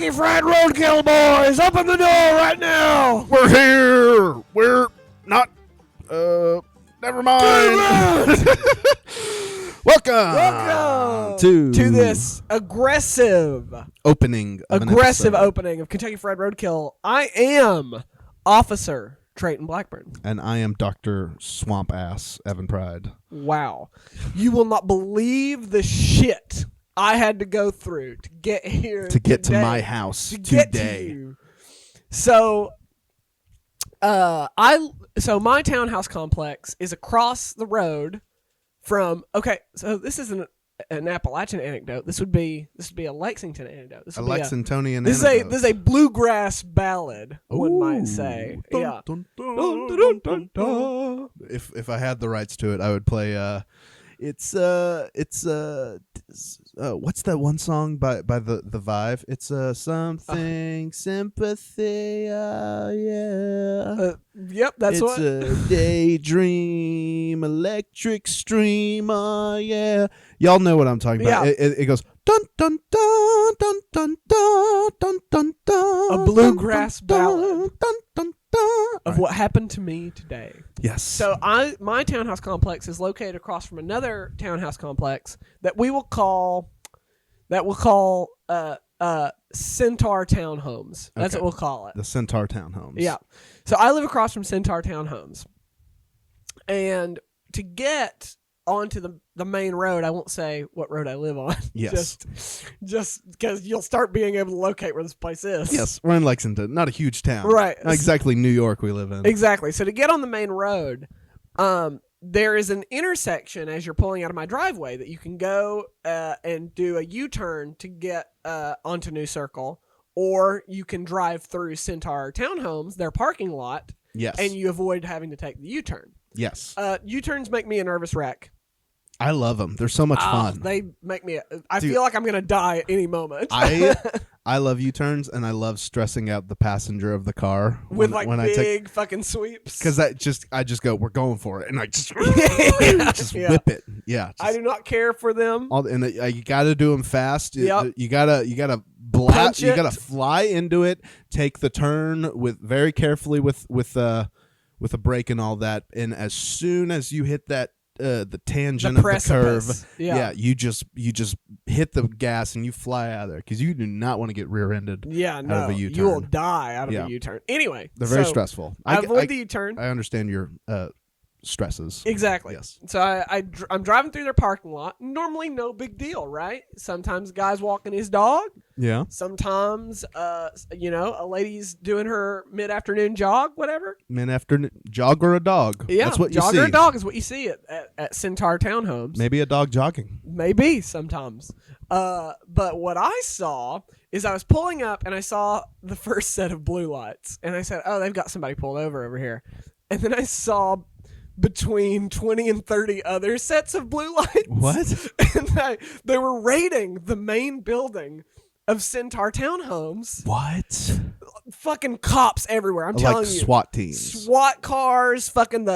Kentucky Fried Roadkill, boys! Open the door right now! We're here! We're not, never mind! Welcome to this aggressive opening of Kentucky Fried Roadkill. I am Officer Treyton Blackburn. And I am Dr. Swamp Ass Evan Pride. Wow. You will not believe the shit I had to go through to get here to get to my house today. So my townhouse complex is across the road from so this isn't an Appalachian anecdote. This would be a Lexington anecdote. This A would Lexingtonian this anecdote. is a bluegrass ballad, one might say. Dun, dun, dun, dun, dun, dun. If I had the rights to it, I would play what's that one song by the Vive? It's something sympathy, yeah. Yep, that's it's a daydream, electric stream, yeah. Y'all know what I'm talking about. Yeah. It goes dun dun dun dun dun dun dun dun dun. A bluegrass dun, ballad dun, dun, dun. of what happened to me today. Yes. So my townhouse complex is located across from another townhouse complex that we will call Centaur Townhomes. That's what we'll call it. The Centaur Townhomes. Yeah. So I live across from Centaur Townhomes. And to get onto the main road, I won't say what road I live on. Yes. Just because you'll start being able to locate where this place is. Yes, we're in Lexington, not a huge town. Right. Not exactly New York we live in. Exactly. So to get on the main road, there is an intersection as you're pulling out of my driveway that you can go and do a U-turn to get onto New Circle, or you can drive through Centaur Townhomes, their parking lot, Yes. and you avoid having to take the U-turn. Yes. U-turns make me a nervous wreck. I love them. They're so much fun. They make me. I feel like I'm gonna die at any moment. I love U-turns, and I love stressing out the passenger of the car with big fucking sweeps. Because I just go, we're going for it, and I just whip it. Yeah. I do not care for them. You got to do them fast. Yep. You gotta blast. You gotta it. fly into it. Take the turn very carefully with a brake and all that. And as soon as you hit that. The tangent of the curve, you just hit the gas and you fly out of there because you do not want to get rear-ended. Yeah, no, out of a U-turn. you will die out of a U-turn. Anyway, they're very stressful. I avoid the U-turn. I understand your stresses. Exactly. Yes. So I'm driving through their parking lot. Normally, no big deal, right? Sometimes a guy's walking his dog. Yeah. Sometimes, a lady's doing her mid-afternoon jog, whatever. Mid-afternoon jog or a dog. Yeah, that's what you jog see. or a dog is what you see at Centaur Townhomes. Maybe a dog jogging. Maybe sometimes. But what I saw is I was pulling up and I saw the first set of blue lights, and I said, "Oh, they've got somebody pulled over here." And then I saw between 20 and 30 other sets of blue lights. What? And they were raiding the main building of Centaur Townhomes. What? Fucking cops everywhere. I'm telling you. Like SWAT teams. SWAT cars, fucking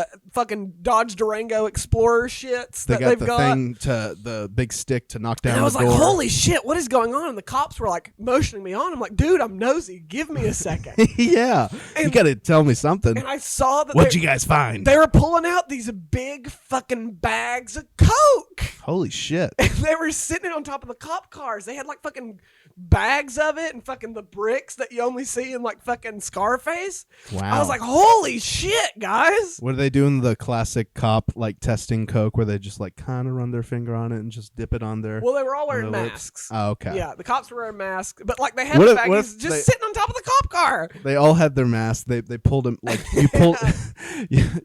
Dodge Durango Explorer shits they that got they've the got. thing the big stick to knock down and I was the like, door. holy shit, what is going on? And the cops were like motioning me on. I'm like, dude, I'm nosy. Give me a second. Yeah. You got to tell me something. And I saw that What'd you guys find? They were pulling out these big fucking bags of Coke. Holy shit. And they were sitting on top of the cop cars. They had like fucking bags of it and fucking the bricks that you only see in like fucking Scarface. Wow. I was like, holy shit, guys. What are they doing? The classic cop like testing Coke where they just like kind of run their finger on it and just dip it on their. Well, they were all wearing masks. Oh, okay. Yeah, the cops were wearing masks, but like they had the baggies just sitting on top of the cop car. They all had their masks. They pulled them like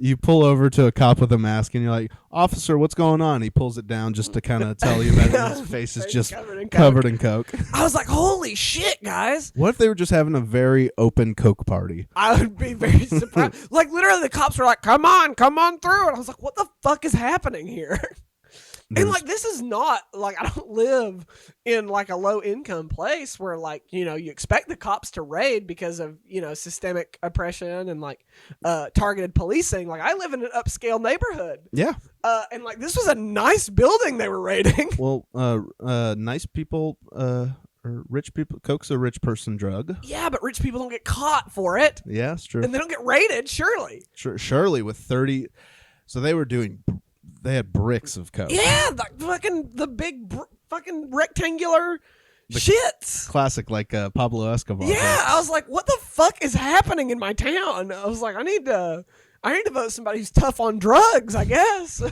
you pull over to a cop with a mask and you're like, officer, what's going on? He pulls it down just to kind of tell you that his face is just covered in Coke. I was like, holy shit, guys. What if they were just having a very open Coke party? I would be very surprised. Like literally the cops were like, come on through. And I was like, what the fuck is happening here? And like, this is not like, I don't live in like a low income place where like, you expect the cops to raid because of, systemic oppression and like targeted policing. Like I live in an upscale neighborhood. Yeah. And like, this was a nice building they were raiding. Well, nice people Or rich people. Coke's a rich person drug. Yeah, but rich people don't get caught for it. Yeah, it's true. And they don't get raided, surely. Surely with 30. So they had bricks of coke. Yeah, the big fucking rectangular shits. Classic, like Pablo Escobar. Yeah, I was like, what the fuck is happening in my town? I was like, I need to vote somebody who's tough on drugs, I guess.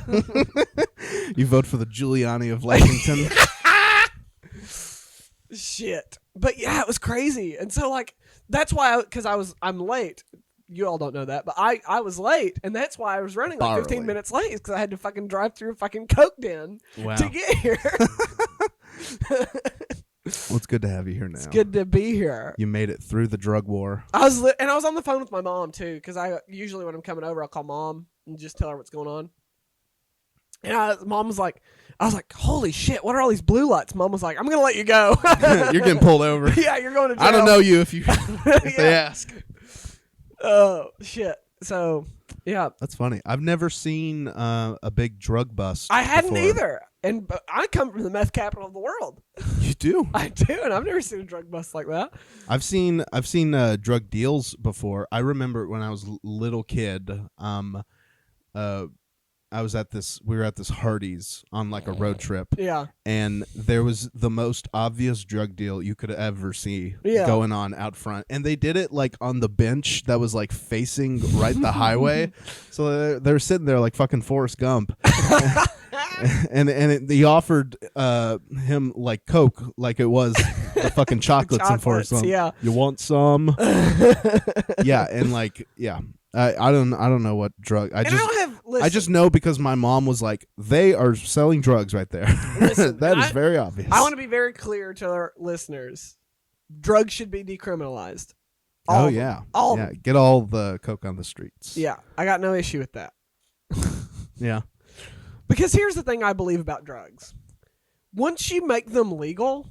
You vote for the Giuliani of Lexington. Shit. But yeah, it was crazy. And so like that's why I'm late. You all don't know that, but I was late, and that's why I was running like 15 minutes late, because I had to fucking drive through a fucking Coke den to get here. Well, it's good to have you here now. It's good to be here. You made it through the drug war. I was on the phone with my mom too, because I usually when I'm coming over, I'll call mom and just tell her what's going on. And mom was like, I was like, holy shit, what are all these blue lights? Mom was like, I'm gonna let you go. You're getting pulled over. Yeah, you're going to jail. I don't know you if they ask. Oh shit. So yeah, that's funny. I've never seen a big drug bust. I hadn't before. either. And I come from the meth capital of the world. You do? I do, and I've never seen a drug bust like that. I've seen drug deals before. I remember when I was a little kid. We were at this Hardee's on like a road trip. Yeah. And there was the most obvious drug deal you could ever see going on out front. And they did it like on the bench that was like facing right the highway. So they're sitting there like fucking Forrest Gump. and he offered him like Coke, like it was the fucking chocolates in Forrest Gump. Yeah. You want some? Yeah, and like I don't know what drug. I just know because my mom was like, they are selling drugs right there. Listen, that is very obvious. I want to be very clear to our listeners. Drugs should be decriminalized. All get all the coke on the streets. Yeah, I got no issue with that. Yeah. Because here's the thing I believe about drugs. Once you make them legal,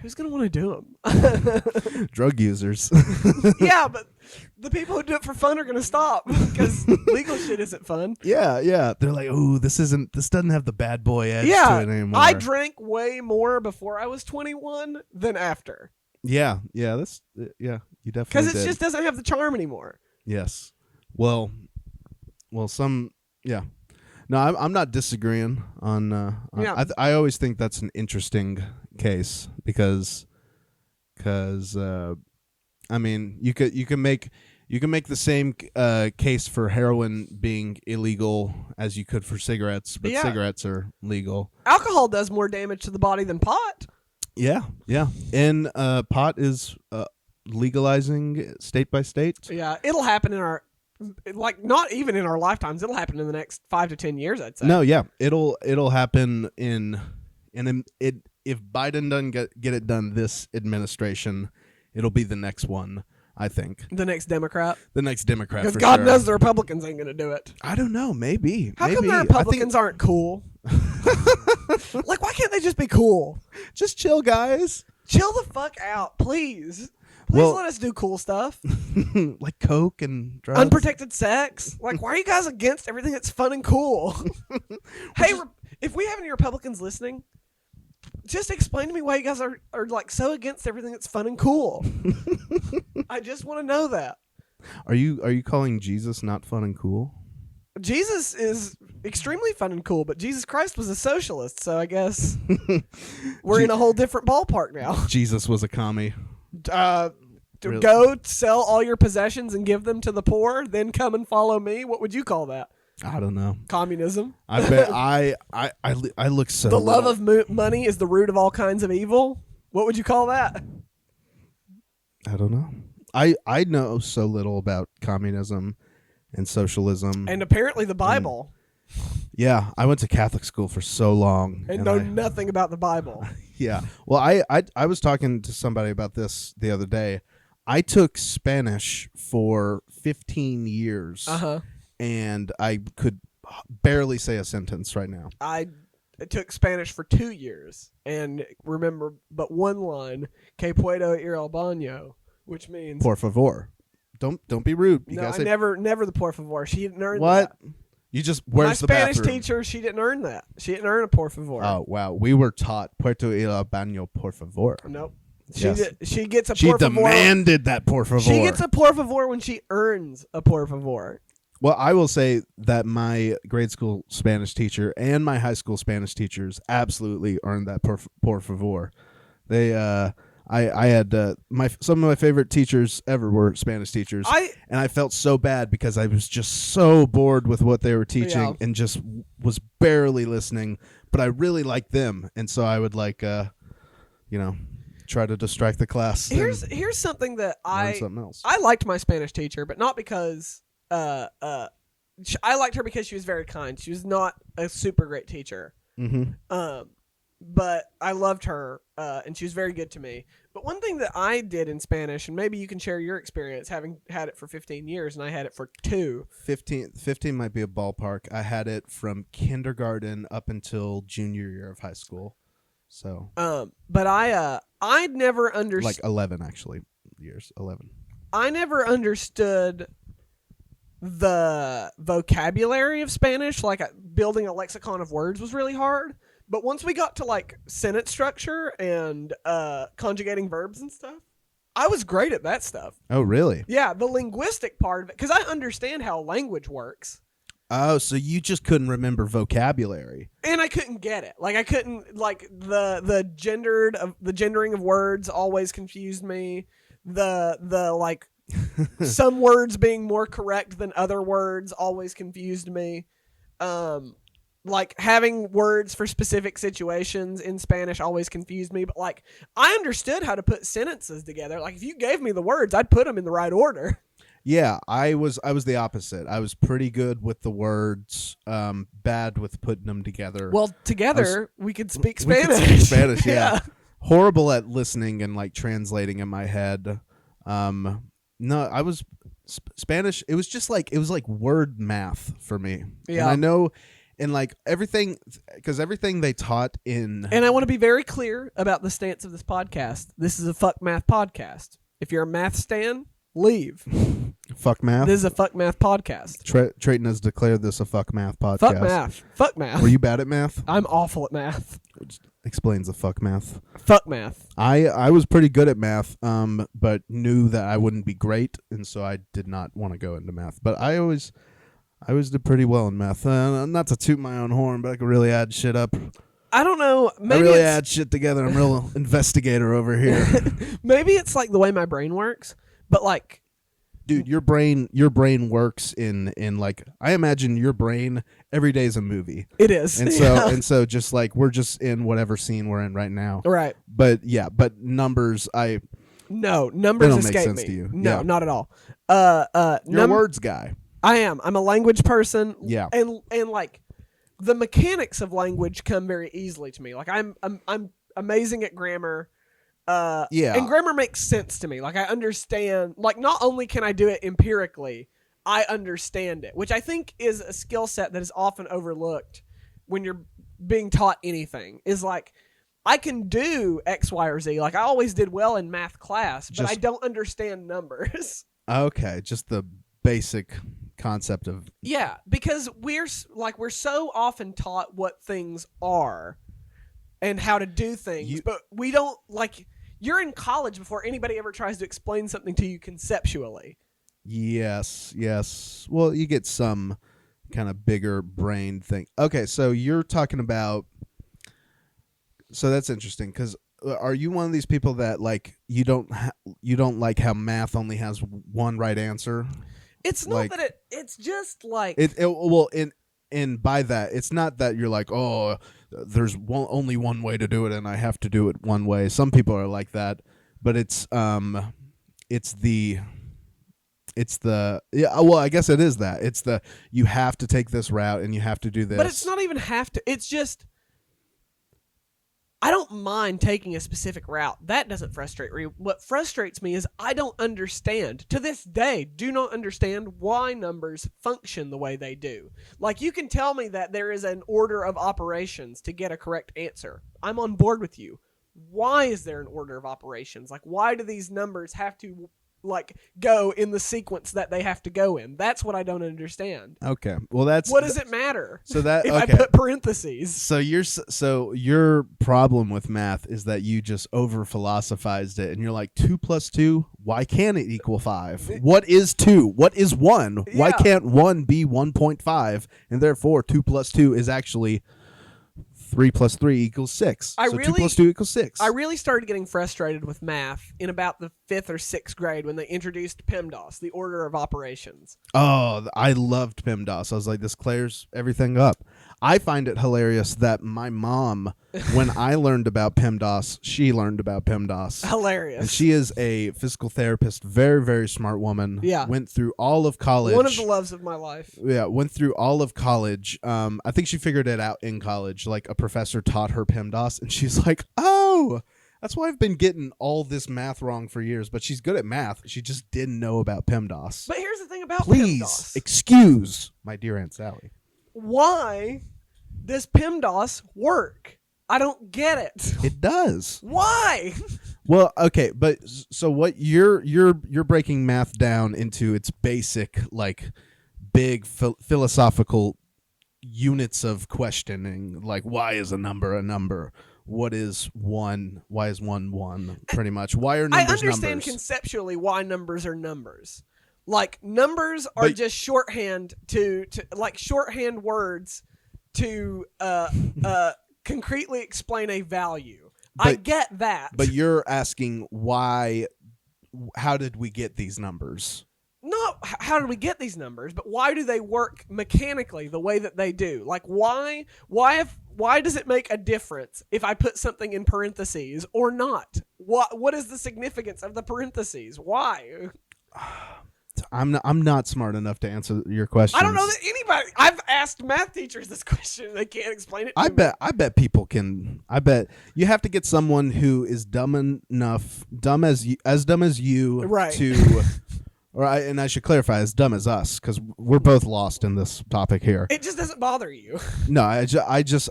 who's going to want to do them? Drug users. Yeah, but the people who do it for fun are going to stop because legal shit isn't fun. Yeah. They're like, "Ooh, this doesn't have the bad boy edge to it anymore." I drank way more before I was 21 than after. Yeah, you definitely because it just doesn't have the charm anymore. Yes. Well, yeah. No, I'm not disagreeing on. I always think that's an interesting case because I mean you can make the same case for heroin being illegal as you could for cigarettes, but cigarettes are legal. Alcohol does more damage to the body than pot. Yeah, and pot is legalizing state by state. Yeah, it'll happen in our. Like not even in our lifetimes, it'll happen in the next 5 to 10 years. I'd say. No, yeah, it'll happen if Biden doesn't get it done this administration, it'll be the next one. I think the next Democrat. Because God knows the Republicans ain't gonna do it. I don't know. Maybe. How come the Republicans aren't cool? Like, why can't they just be cool? Just chill, guys. Chill the fuck out, please. Please let us do cool stuff. Like coke and drugs. Unprotected sex. Like, why are you guys against everything that's fun and cool? Hey, if we have any Republicans listening, just explain to me why you guys are like so against everything that's fun and cool. I just want to know that. Are you calling Jesus not fun and cool? Jesus is extremely fun and cool, but Jesus Christ was a socialist, so I guess we're in a whole different ballpark now. Jesus was a commie. Really? Go sell all your possessions and give them to the poor, then come and follow me. What would you call that? I don't know. Communism. I bet I look so. The love of money is the root of all kinds of evil. What would you call that? I don't know. I know so little about communism and socialism and apparently the Bible. Yeah, I went to Catholic school for so long and know nothing about the Bible. Yeah. Well, I was talking to somebody about this the other day. I took Spanish for 15 years. And I could barely say a sentence right now. I took Spanish for 2 years and remember but one line, "Que puedo ir al baño," which means por favor. Don't be rude. Never the por favor. She didn't earn what? that. You just, where's the Spanish bathroom? teacher, she didn't earn that. She didn't earn a por favor. Oh, wow. We were taught Puerto ir al baño, por favor. Nope. Yes. She gets a She por favor. demanded that por favor. She gets a por favor when she earns a por favor. Well, I will say that my grade school Spanish teacher and my high school Spanish teachers absolutely earned that por favor. They, I had some of my favorite teachers ever were Spanish teachers, and I felt so bad because I was just so bored with what they were teaching and just was barely listening. But I really liked them, and so I would try to distract the class. Here's something that something else. I liked my Spanish teacher, but not because I liked her because she was very kind. She was not a super great teacher. Mm-hmm. But I loved her, and she was very good to me. But one thing that I did in Spanish, and maybe you can share your experience, having had it for 15 years, and I had it for 2. 15 might be a ballpark. I had it from kindergarten up until junior year of high school. So. But I never understood. Like 11, actually. Years. 11. I never understood the vocabulary of Spanish. Like, building a lexicon of words was really hard. But once we got to like sentence structure and conjugating verbs and stuff, I was great at that stuff. Oh, really? Yeah, the linguistic part of it, because I understand how language works. Oh, so you just couldn't remember vocabulary, and I couldn't get it. Like I couldn't the gendering of words always confused me. The like some words being more correct than other words always confused me. Like having words for specific situations in Spanish always confused me, but like I understood how to put sentences together. Like if you gave me the words, I'd put them in the right order. Yeah, I was the opposite. I was pretty good with the words, bad with putting them together. Well, together we could speak Spanish. We could speak Spanish, yeah. Horrible at listening and like translating in my head. No, I was Spanish. It was like word math for me. Yeah, and I know. And like everything, because everything they taught in... And I want to be very clear about the stance of this podcast. This is a fuck math podcast. If you're a math stan, leave. Fuck math? This is a fuck math podcast. Treyton has declared this a fuck math podcast. Fuck math. Fuck math. Were you bad at math? I'm awful at math. Which explains the fuck math. Fuck math. I was pretty good at math, but knew that I wouldn't be great, and so I did not want to go into math. But I always did pretty well in math. Not to toot my own horn, but I could really add shit up. I don't know. Maybe I really add shit together. I'm a real investigator over here. Maybe it's like the way my brain works, but like... Dude, your brain works in like... I imagine your brain every day is a movie. It is. And so just like we're just in whatever scene we're in right now. Right. But yeah, numbers, No, numbers don't escape make sense me. to you. No, Yeah. not at all. You're a words guy. I am. I'm a language person. Yeah. And like the mechanics of language come very easily to me. Like I'm amazing at grammar. Yeah. And grammar makes sense to me. Like I understand, like not only can I do it empirically, I understand it, which I think is a skill set that is often overlooked when you're being taught anything. Is like I can do X, Y, or Z. Like I always did well in math class, but I don't understand numbers. Okay, just the basic concept of... Yeah, because we're so often taught what things are and how to do things, but we don't, like, you're in college before anybody ever tries to explain something to you conceptually. Yes. Well, you get some kind of bigger brain thing. Okay, so you're talking about... So that's interesting, because are you one of these people that, like, you don't like how math only has one right answer? It's not like, that it's just like... And by that, it's not that you're like, oh, there's only one way to do it and I have to do it one way. Some people are like that, but it's the well, I guess it is that. It's the, you have to take this route and you have to do this. But it's not even have to. It's just, I don't mind taking a specific route. That doesn't frustrate me. What frustrates me is I don't understand, to this day, do not understand why numbers function the way they do. Like, you can tell me that there is an order of operations to get a correct answer. I'm on board with you. Why is there an order of operations? Like, why do these numbers have to like go in the sequence that they have to go in. That's what I don't understand. Okay. Well, what does it matter? So that if I put parentheses. So your problem with math is that you just over philosophized it, and you're like 2 + 2. Why can't it equal 5? What is 2? What is 1? Yeah. Why can't 1 be 1.5? And therefore 2 + 2 is actually 3 + 3 = 6. So 2 + 2 = 6. I really started getting frustrated with math in about the 5th or 6th grade when they introduced PEMDAS, the order of operations. Oh, I loved PEMDAS. I was like, this clears everything up. I find it hilarious that my mom, when I learned about PEMDAS, she learned about PEMDAS. Hilarious. And she is a physical therapist, very, very smart woman. Yeah. Went through all of college. One of the loves of my life. Yeah, went through all of college. I think she figured it out in college. Like, a professor taught her PEMDAS, and she's like, oh, that's why I've been getting all this math wrong for years. But she's good at math. She just didn't know about PEMDAS. But here's the thing about Please PEMDAS. excuse my dear Aunt Sally. Why does PEMDAS work? I don't get it. It does. Why? Well, okay, but so what you're breaking math down into its basic, like, big philosophical units of questioning, like, why is a number a number? What is 1? Why is 1 1? Pretty much. Why are numbers numbers? I understand conceptually why numbers are numbers. Like, numbers are just shorthand to like shorthand words to concretely explain a value. I get that. But you're asking why? How did we get these numbers? Not how did we get these numbers, but why do they work mechanically the way that they do? Like, why does it make a difference if I put something in parentheses or not? What is the significance of the parentheses? Why? I'm not smart enough to answer your question. I don't know that anybody. I've asked math teachers this question. They can't explain it to me. I bet people can. I bet you have to get someone who is dumb as you, right. to. And I should clarify, as dumb as us, because we're both lost in this topic here. It just doesn't bother you. No,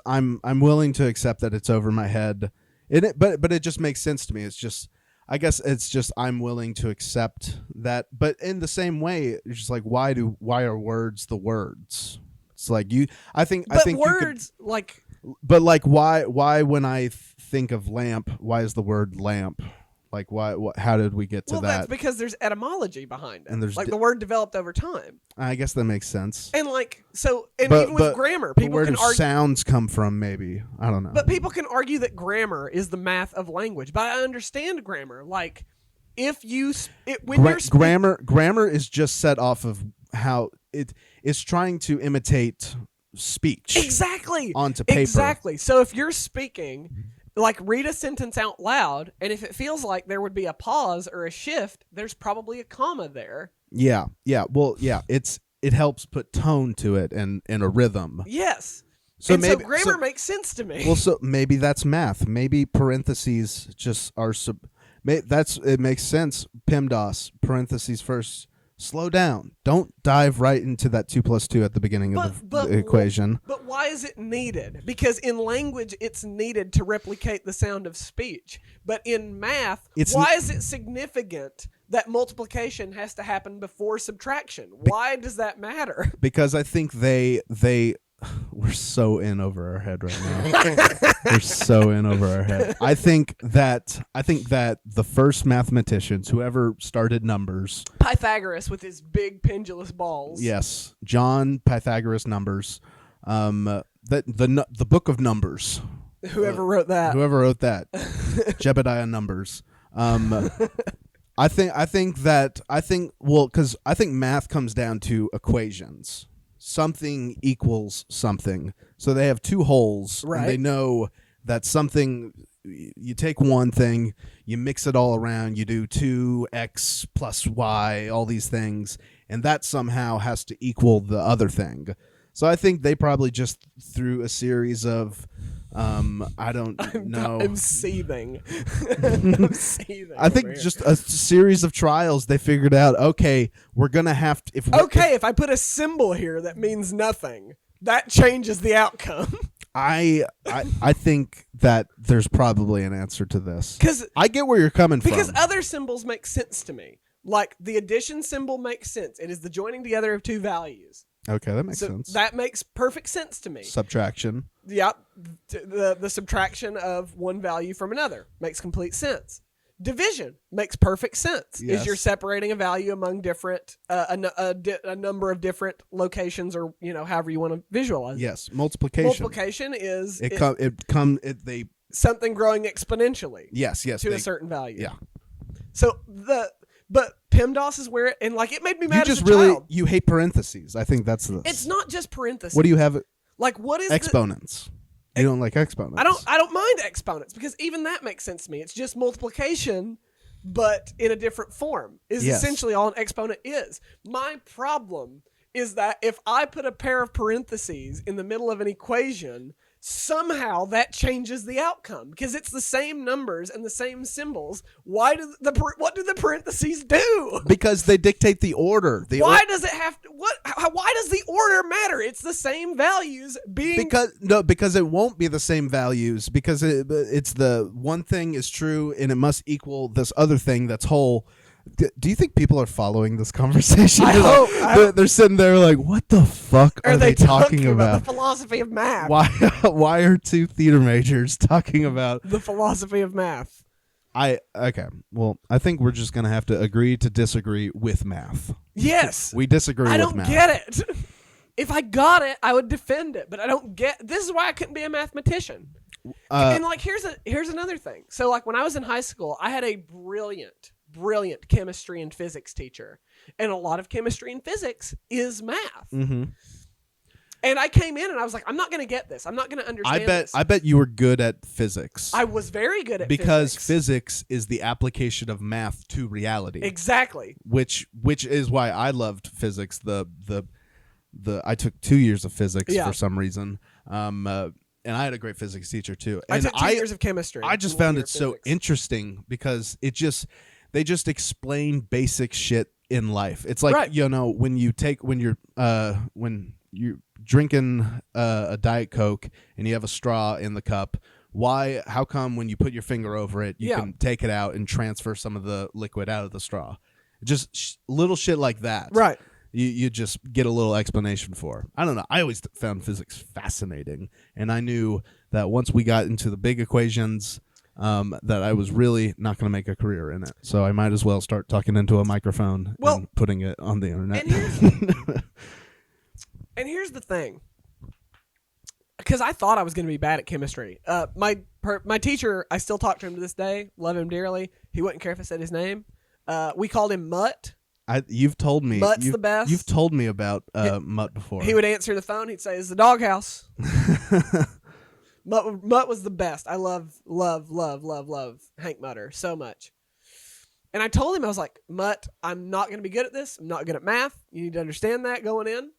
I'm willing to accept that it's over my head. But it just makes sense to me. It's just, I guess it's just, I'm willing to accept that. But in the same way, it's just like, why are words the words? It's like I think words you could, like. But like, why when I think of lamp, why is the word lamp? Like, why? How did we get to that? Well, that's because there's etymology behind it. And there's the word developed over time. I guess that makes sense. And like, even with grammar, people where can do argue sounds come from? Maybe, I don't know. But people can argue that grammar is the math of language. But I understand grammar. Like, if you grammar is just set off of how it is trying to imitate speech. Exactly. Onto paper. Exactly. So if you're speaking, like, read a sentence out loud, and if it feels like there would be a pause or a shift, there's probably a comma there. Yeah. Well, yeah. It helps put tone to it and a rhythm. Yes. So grammar makes sense to me. Well, so maybe that's math. Maybe parentheses just are it makes sense. PEMDAS, parentheses first. Slow down. Don't dive right into that 2 + 2 at the beginning of the equation. But why is it needed? Because in language, it's needed to replicate the sound of speech. But in math, why is it significant that multiplication has to happen before subtraction? Why does that matter? Because I think they we're so in over our head right now. We're so in over our head. I think that the first mathematicians, whoever started numbers, Pythagoras with his big pendulous balls. Yes, John Pythagoras numbers. The book of numbers. Whoever wrote that. Jebediah numbers. I think math comes down to equations. Something equals something. So they have two holes, right. And they know that something, you take one thing, you mix it all around, you do 2x plus y, all these things, and that somehow has to equal the other thing. So I think they probably just threw a series of I'm seething. I'm seething. I think just a series of trials. They figured out, okay, we're gonna have to. If I put a symbol here that means nothing, that changes the outcome. I think that there's probably an answer to this. Because I get where you're coming from. Because other symbols make sense to me. Like the addition symbol makes sense. It is the joining together of two values. Okay, that makes sense. That makes perfect sense to me. Subtraction. Yep. The subtraction of one value from another makes complete sense. Division makes perfect sense. Yes. Is you're separating a value among different a number of different locations, or however you want to visualize it. Yes, multiplication. Multiplication is they something growing exponentially. Yes, to a certain value. Yeah. So but PEMDAS is where it made me mad. You hate parentheses. I think that's the. It's not just parentheses. What do you have? Like what is exponents? You don't like exponents. I don't mind exponents because even that makes sense to me. It's just multiplication, but in a different form is essentially all an exponent is. My problem is that if I put a pair of parentheses in the middle of an equation, somehow that changes the outcome because it's the same numbers and the same symbols. What do the parentheses do? Because they dictate the order. Why does it have to? Why does the order matter? It's the same values being. Because it won't be the same values because it's the one thing is true and it must equal this other thing that's whole. Do you think people are following this conversation? I hope. They're sitting there like, what the fuck are they talking about? The philosophy of math. Why are two theater majors talking about the philosophy of math? Okay. Well, I think we're just going to have to agree to disagree with math. Yes. We disagree with math. I don't get it. If I got it, I would defend it, but I don't get. This is why I couldn't be a mathematician. And like here's another thing. So like when I was in high school, I had a brilliant chemistry and physics teacher, and a lot of chemistry and physics is math. Mm-hmm. And I came in and I was like, I'm not going to get this. I'm not going to understand this. I bet you were good at physics. I was very good at because physics is the application of math to reality. Exactly. Which is why I loved physics. I took 2 years of physics for some reason. And I had a great physics teacher too. And I took 2 years of chemistry. I just found it so interesting because they just explain basic shit in life. It's like when you're drinking a Diet Coke and you have a straw in the cup. How come when you put your finger over it, you can take it out and transfer some of the liquid out of the straw? Just little shit like that. Right. You just get a little explanation for. I don't know. I always found physics fascinating, and I knew that once we got into the big equations, that I was really not going to make a career in it. So I might as well start talking into a microphone and putting it on the internet. And here's the thing, because I thought I was going to be bad at chemistry. My teacher, I still talk to him to this day. Love him dearly. He wouldn't care if I said his name. We called him Mutt. You've told me. Mutt's the best. You've told me about Mutt before. He would answer the phone. He'd say, "It's the doghouse." Mutt was the best. I love Hank Mutter so much. And I told him, I was like, Mutt, I'm not going to be good at this. I'm not good at math. You need to understand that going in.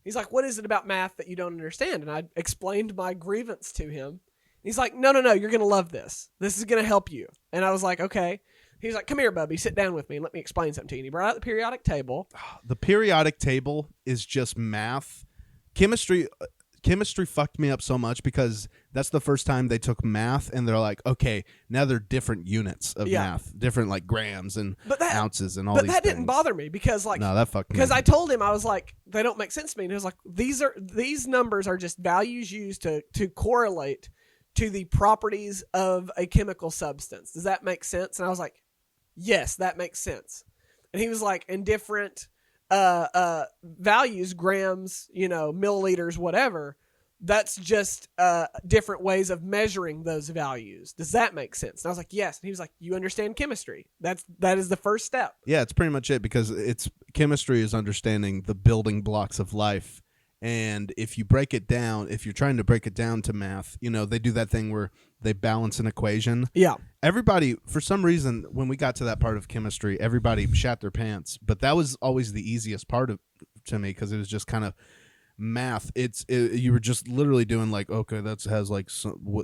He's like, what is it about math that you don't understand? And I explained my grievance to him. He's like, no, you're going to love this. This is going to help you. And I was like, okay. He's like, come here, Bubby, sit down with me and let me explain something to you. And he brought out the periodic table. The periodic table is just math. Chemistry fucked me up so much because that's the first time they took math and they're like, okay, now they're different units of math, different like grams and ounces and all these things. But that didn't bother me because no, that fucked me. Because I told him, I was like, they don't make sense to me. And he was like, these numbers are just values used to correlate to the properties of a chemical substance. Does that make sense? And I was like, yes, that makes sense. And he was like, in different values, grams, milliliters, whatever, that's just different ways of measuring those values. Does that make sense? And I was like, yes. And he was like, you understand chemistry. That is the first step. Yeah, it's pretty much it because chemistry is understanding the building blocks of life. And if you're trying to break it down to math, they do that thing where they balance an equation. Yeah. Everybody, for some reason, when we got to that part of chemistry, everybody shat their pants. But that was always the easiest part to me because it was just kind of math. You were just literally doing like, okay, that has like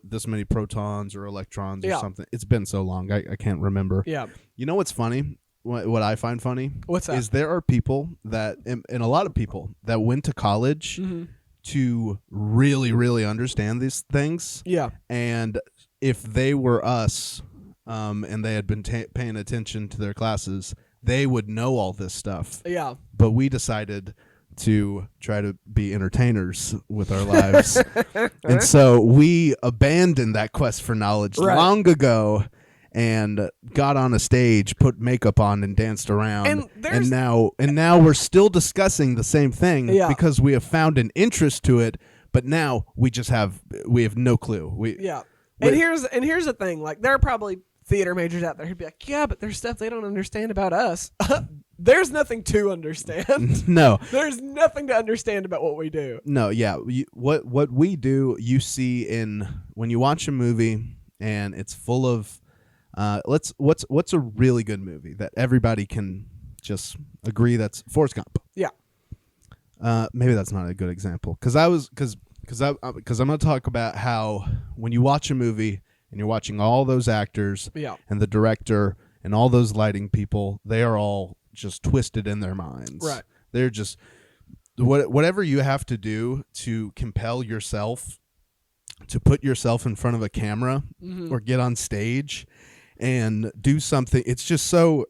this many protons or electrons or something. It's been so long, I can't remember. Yeah. You know what's funny? What I find funny What's that? is there are people that, and a lot of people that went to college to really, really understand these things. Yeah. And if they were us, and they had been paying attention to their classes, they would know all this stuff. Yeah. But we decided to try to be entertainers with our lives. And so we abandoned that quest for knowledge long ago and got on a stage, put makeup on, and danced around. And now we're still discussing the same thing because we have found an interest to it, but now we have no clue. And here's the thing, like there are probably theater majors out there who'd be like, yeah, but there's stuff they don't understand about us. There's nothing to understand. No. There's nothing to understand about what we do. No, yeah. What we do, you see when you watch a movie and it's full of what's a really good movie that everybody can just agree that's Forrest Gump. Yeah. Maybe that's not a good example because I'm going to talk about how when you watch a movie and you're watching all those actors and the director and all those lighting people, they are all just twisted in their minds. Right. They're just whatever you have to do to compel yourself to put yourself in front of a camera or get on stage and do something. It's just so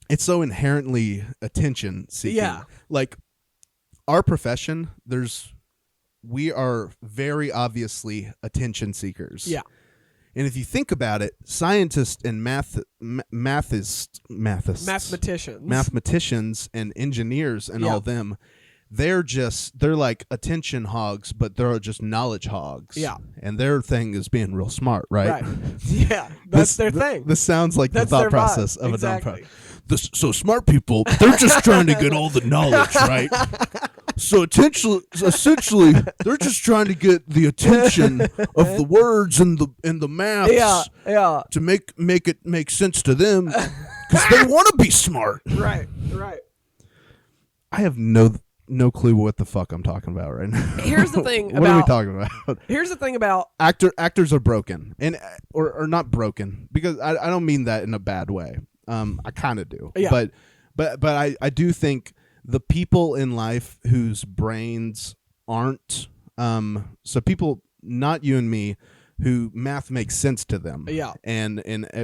inherently attention seeking. Yeah. Like our profession, we are very obviously attention seekers. Yeah. And if you think about it, scientists and mathematicians and engineers and all them, they're like attention hogs, but they're just knowledge hogs. Yeah. And their thing is being real smart, right? Yeah. That's their thing. This sounds like the thought process of a dumb person. So smart people, they're just trying to get all the knowledge, right? So essentially, they're just trying to get the attention of the words and the maths to make it make sense to them because they want to be smart. Right. I have no clue what the fuck I'm talking about right now. Here's the thing what are we talking about? Here's the thing about actors are broken and or not broken because I don't mean that in a bad way. I kind of do. Yeah. But I do think the people in life whose brains aren't so people, not you and me, who math makes sense to them. Yeah. And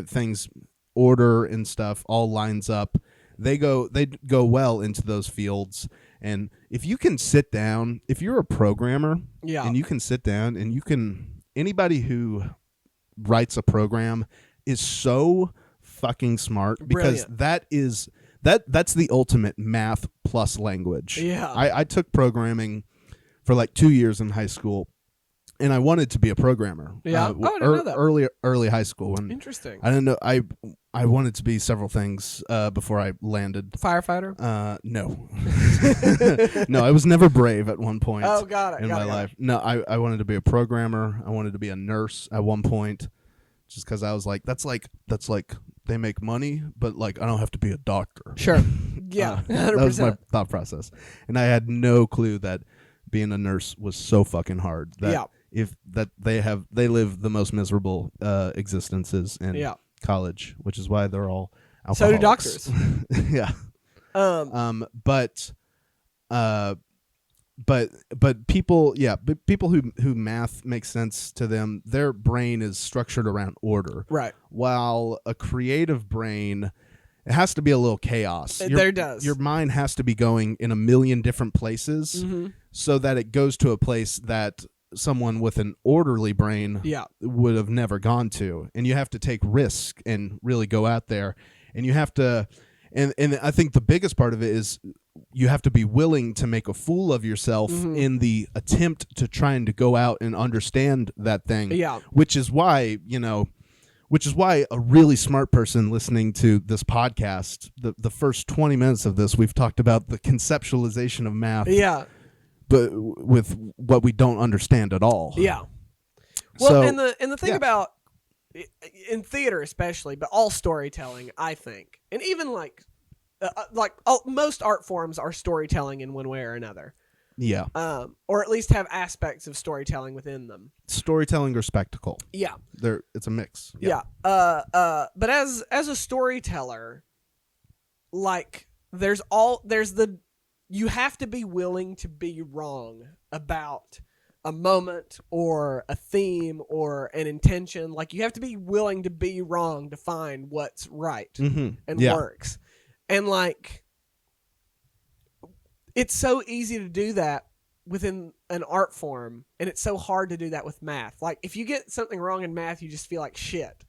things, order and stuff all lines up. They go well into those fields. And if you can sit down, if you're a programmer and you can sit down and anybody who writes a program is so fucking smart because Brilliant. that's the ultimate math plus language. Yeah. I took programming for like 2 years in high school, and I wanted to be a programmer. Yeah. I didn't know that. Early high school. And interesting. I didn't know. I wanted to be several things before I landed. Firefighter? No. No, I was never brave at one point. Oh, got it. In my life. No, I wanted to be a programmer. I wanted to be a nurse at one point, just because I was like, that's like they make money, but like I don't have to be a doctor. Sure. Yeah. 100%. That was my thought process, and I had no clue that being a nurse was so fucking hard. That they live the most miserable existences in college, which is why they're all alcoholics. So do doctors. Yeah. But people, but people who math makes sense to them, their brain is structured around order. Right. While a creative brain, it has to be a little chaos. There does. Your mind has to be going in a million different places so that it goes to a place that someone with an orderly brain would have never gone to. And you have to take risk and really go out there. And you have to, and I think the biggest part of it is you have to be willing to make a fool of yourself in the attempt to trying to go out and understand that thing. Yeah. Which is why a really smart person listening to this podcast, the first 20 minutes of this, we've talked about the conceptualization of math. Yeah. But with what we don't understand at all. Yeah. Well, and the thing about in theater especially, but all storytelling, I think, and even like most art forms are storytelling in one way or another. Yeah. Or at least have aspects of storytelling within them. Storytelling or spectacle. Yeah. It's a mix. Yeah. But as a storyteller, like you have to be willing to be wrong about a moment or a theme or an intention. Like you have to be willing to be wrong to find what's right and works. And like, it's so easy to do that within an art form, and it's so hard to do that with math. Like, if you get something wrong in math, you just feel like shit.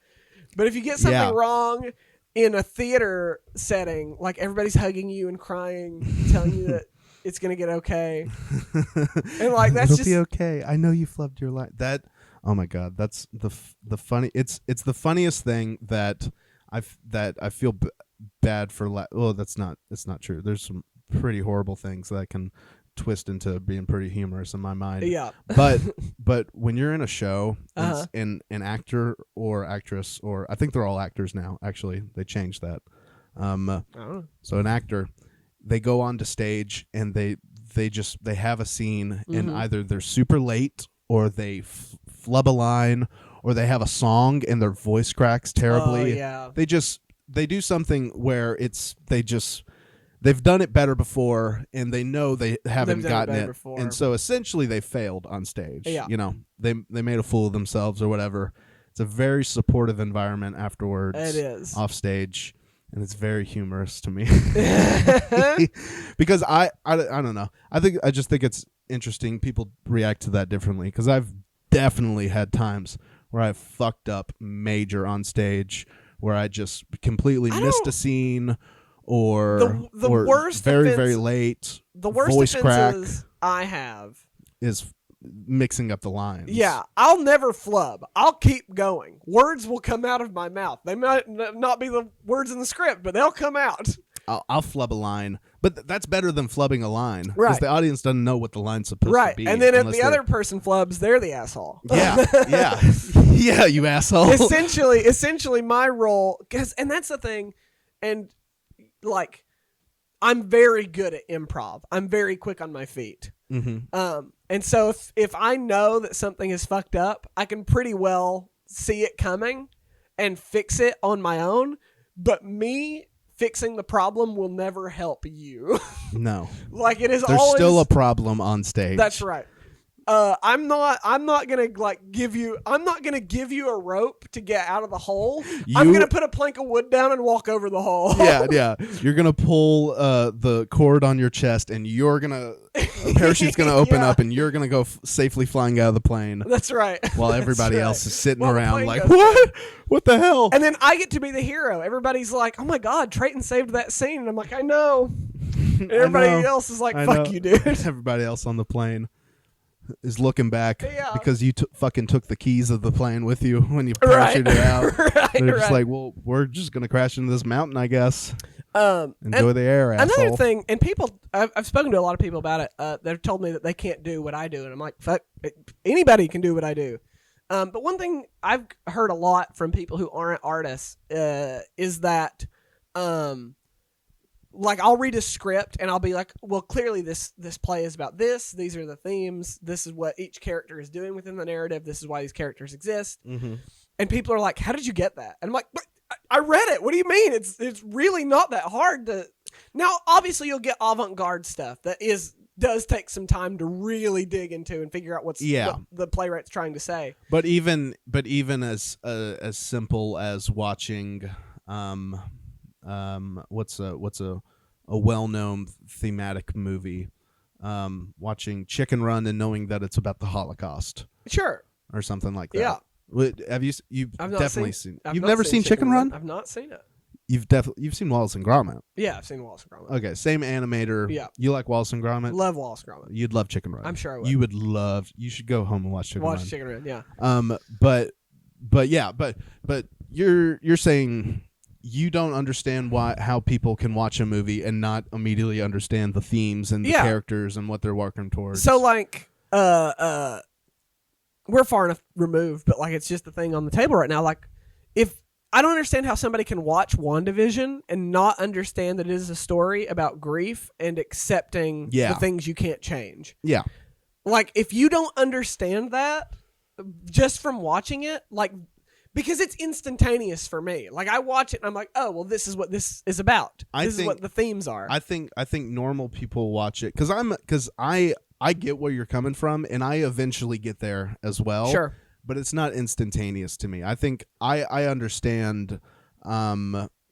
But if you get something wrong in a theater setting, like everybody's hugging you and crying, telling you that it's gonna get okay, and like that's It'll be okay. I know you flubbed your line. That, oh my god, that's the funny. It's the funniest thing that I feel bad for. Well, it's not true. There's some pretty horrible things that can twist into being pretty humorous in my mind. Yeah. but when you're in a show, and an actor or actress, or I think they're all actors now. Actually, they changed that. So an actor, they go onto stage and they have a scene, and either they're super late or they flub a line, or they have a song and their voice cracks terribly. Oh, yeah. They do something where they've done it better before, and they know they haven't gotten it before. And so essentially they failed on stage. Yeah. You know, they made a fool of themselves or whatever. It's a very supportive environment afterwards. It is. Off stage, and it's very humorous to me. Because I don't know. I just think it's interesting. People react to that differently, because I've definitely had times where I've fucked up major on stage, where I just completely missed a scene, or the or worst very offense, very late. The worst voice crack offenses I have is mixing up the lines. Yeah, I'll never flub. I'll keep going. Words will come out of my mouth. They might not be the words in the script, but they'll come out. I'll flub a line, but that's better than flubbing a line, because right. the audience doesn't know what the line's supposed to be. Right, and then if the other person flubs, they're the asshole. Yeah, you asshole. Essentially, my role, and that's the thing, and like, I'm very good at improv. I'm very quick on my feet. Mm-hmm. And so if I know that something is fucked up, I can pretty well see it coming and fix it on my own. But me fixing the problem will never help you. No. Like, it is There's always still a problem on stage. That's right. I'm not gonna give you a rope to get out of the hole. I'm gonna put a plank of wood down and walk over the hole. Yeah. You're gonna pull the cord on your chest, and a parachute's gonna open up, and you're gonna go safely flying out of the plane. That's right. While everybody else is sitting around like, what? What the hell? And then I get to be the hero. Everybody's like, "Oh my God, Treyton saved that scene," and I'm like, "I know." And everybody else is like, "Fuck you, dude." Everybody else on the plane is looking back because you fucking took the keys of the plane with you when you parachuted out. They're just like, well, we're just going to crash into this mountain, I guess. Enjoy the air, asshole. Another thing, and I've spoken to a lot of people about it. They've told me that they can't do what I do, and I'm like, fuck, anybody can do what I do. But one thing I've heard a lot from people who aren't artists is that like, I'll read a script and I'll be like, well, clearly this play is about this. These are the themes. This is what each character is doing within the narrative. This is why these characters exist. Mm-hmm. And people are like, how did you get that? And I'm like, but I read it. What do you mean? It's really not that hard to. Now, obviously, you'll get avant-garde stuff that does take some time to really dig into and figure out what the playwright's trying to say. But even as simple as watching. What's a well-known thematic movie, watching Chicken Run and knowing that it's about the Holocaust, sure, or something like that. Yeah. Have you've definitely seen? You've never seen Chicken Run? I've not seen it. You've seen Wallace and Gromit. Yeah, I've seen Wallace and Gromit. Okay, same animator. Yeah, you like Wallace and Gromit? Love Wallace and Gromit. You'd love Chicken Run. I'm sure I would. You would love. You should go home and watch Chicken Run. Watch Chicken Run. Yeah. But you're saying you don't understand how people can watch a movie and not immediately understand the themes and the characters and what they're working towards. So, like, we're far enough removed, but like, it's just the thing on the table right now. Like, if I don't understand how somebody can watch WandaVision and not understand that it is a story about grief and accepting the things you can't change. Yeah. Like, if you don't understand that just from watching it, like, because it's instantaneous for me. Like, I watch it and I'm like, oh, well, this is what this is about. This is what the themes are. I think normal people watch it because I get where you're coming from, and I eventually get there as well. Sure. But it's not instantaneous to me. I think I understand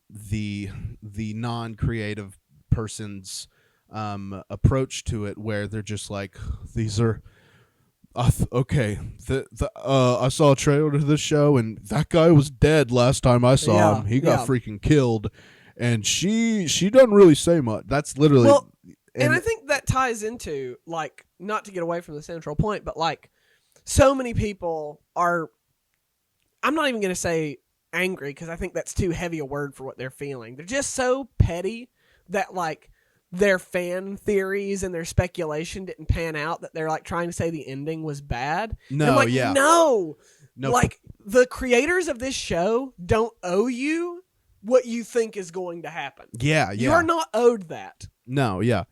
the non-creative person's approach to it, where they're just like, these are okay. I saw a trailer to this show, and that guy was dead last time I saw him. He got freaking killed, and she doesn't really say much. That's literally well, and I think that ties into, like, not to get away from the central point, but like, so many people are. I'm not even going to say angry, because I think that's too heavy a word for what they're feeling. They're just so petty that, like, their fan theories and their speculation didn't pan out, that they're like trying to say the ending was bad. No, like, yeah. No. Like, the creators of this show don't owe you what you think is going to happen. Yeah. You are not owed that. No, yeah.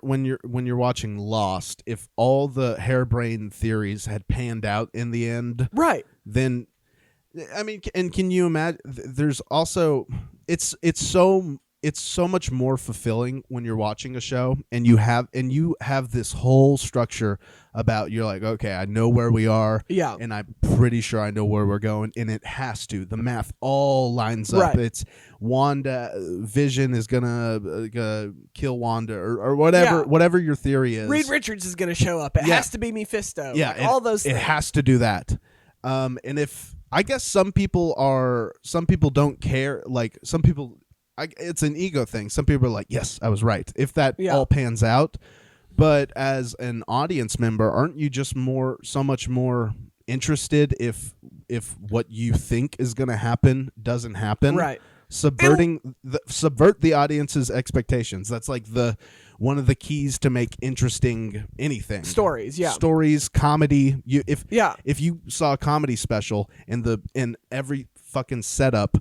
When you're watching Lost, if all the harebrained theories had panned out in the end, right, then I mean, and can you imagine? There's also it's so much more fulfilling when you're watching a show and you have this whole structure about, you're like, okay, I know where we are, and I'm pretty sure I know where we're going, and it has to. The math all lines up. Right. It's Wanda, Vision is gonna kill Wanda, or whatever your theory is. Reed Richards is gonna show up. It has to be Mephisto. Yeah, like, all those things. It has to do that. And if I guess some people don't care. Like, some people, it's an ego thing. Some people are like, yes, I was right, if that all pans out. But as an audience member, aren't you just so much more interested if what you think is going to happen doesn't happen? Right. Subvert the audience's expectations. That's like one of the keys to make interesting anything. Stories, comedy. If you saw a comedy special and every fucking setup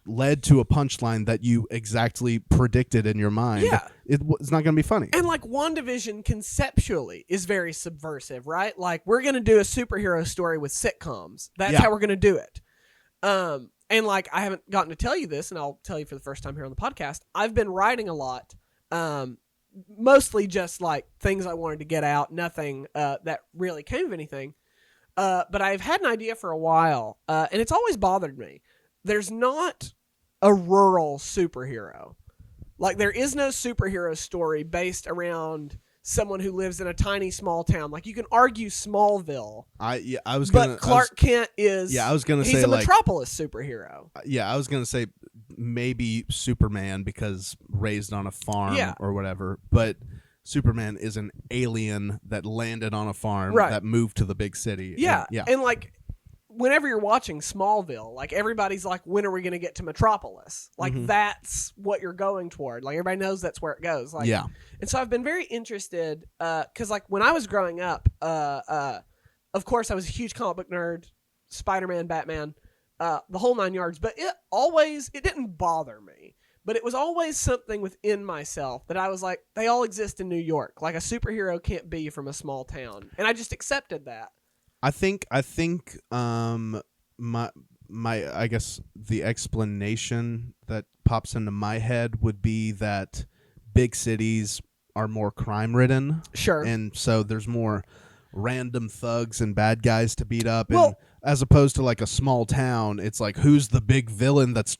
led to a punchline that you exactly predicted in your mind, it's not going to be funny. And like, WandaVision conceptually is very subversive, right? Like, we're going to do a superhero story with sitcoms. That's how we're going to do it. And like, I haven't gotten to tell you this, and I'll tell you for the first time here on the podcast. I've been writing a lot, mostly just like things I wanted to get out, nothing that really came of anything. But I've had an idea for a while, and it's always bothered me. There's not a rural superhero. Like, there is no superhero story based around someone who lives in a tiny small town. Like, you can argue Smallville. But Clark Kent is. Yeah, I was gonna say, he's a Metropolis superhero. Yeah, I was gonna say maybe Superman, because raised on a farm or whatever. But Superman is an alien that landed on a farm that moved to the big city. Yeah, and like, whenever you're watching Smallville, like, everybody's like, when are we going to get to Metropolis? Like, that's what you're going toward. Like, everybody knows that's where it goes. Like, and so I've been very interested, because like, when I was growing up, of course I was a huge comic book nerd, Spider-Man, Batman, the whole 9 yards, but it didn't bother me. But it was always something within myself that I was like, they all exist in New York. Like, a superhero can't be from a small town. And I just accepted that. I think my I guess the explanation that pops into my head would be that big cities are more crime ridden. Sure. And so there's more random thugs and bad guys to beat up, and as opposed to like a small town, it's like, who's the big villain that's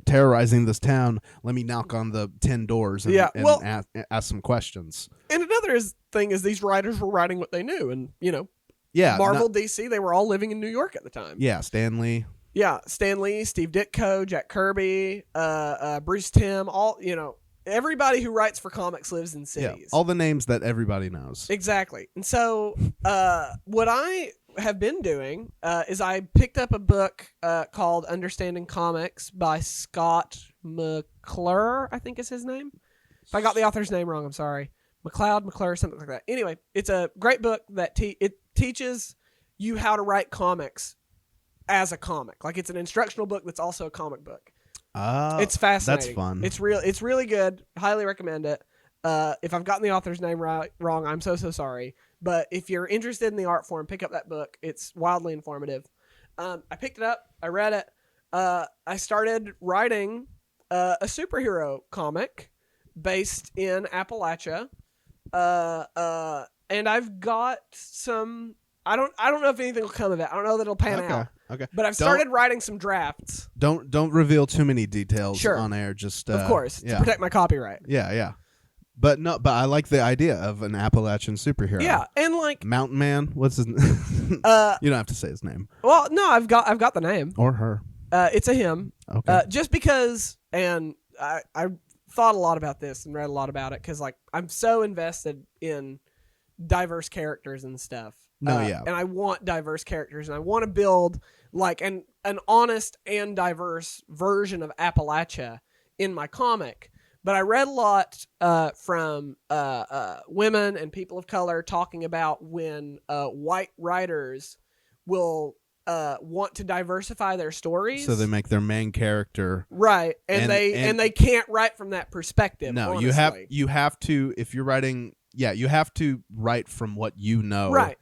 terrorizing this town? Let me knock on the 10 doors and ask some questions. And another thing is, these writers were writing what they knew, and Marvel, DC, they were all living in New York at the time. Yeah, Stan Lee. Yeah, Stan Lee, Steve Ditko, Jack Kirby, Bruce Timm, everybody who writes for comics lives in cities. Yeah, all the names that everybody knows. Exactly. And so what I have been doing is I picked up a book called Understanding Comics by Scott McClure, I think is his name. If I got the author's name wrong, I'm sorry. McClure, something like that. Anyway, it's a great book that it teaches you how to write comics as a comic. Like, it's an instructional book that's also a comic book. It's fascinating. That's fun. It's really good. Highly recommend it. If I've gotten the author's name wrong, I'm so sorry. But if you're interested in the art form, pick up that book. It's wildly informative. I picked it up. I read it. I started writing a superhero comic based in Appalachia. And I've got some. I don't know if anything will come of it. I don't know that it'll pan out. Okay. But I've started writing some drafts. Don't reveal too many details on air. Just of course, to protect my copyright. Yeah. But I like the idea of an Appalachian superhero. Yeah, and like Mountain Man. What's his name? You don't have to say his name. Well, no, I've got the name. Or her. It's a him. Okay. Just because, and I thought a lot about this and read a lot about it because like I'm so invested in diverse characters and stuff. And I want diverse characters, and I want to build like an honest and diverse version of Appalachia in my comic. But I read a lot from women and people of color talking about when white writers will want to diversify their stories, so they make their main character right, and they can't write from that perspective. No, honestly. you have to if you're writing. Yeah, you have to write from what you know. Right.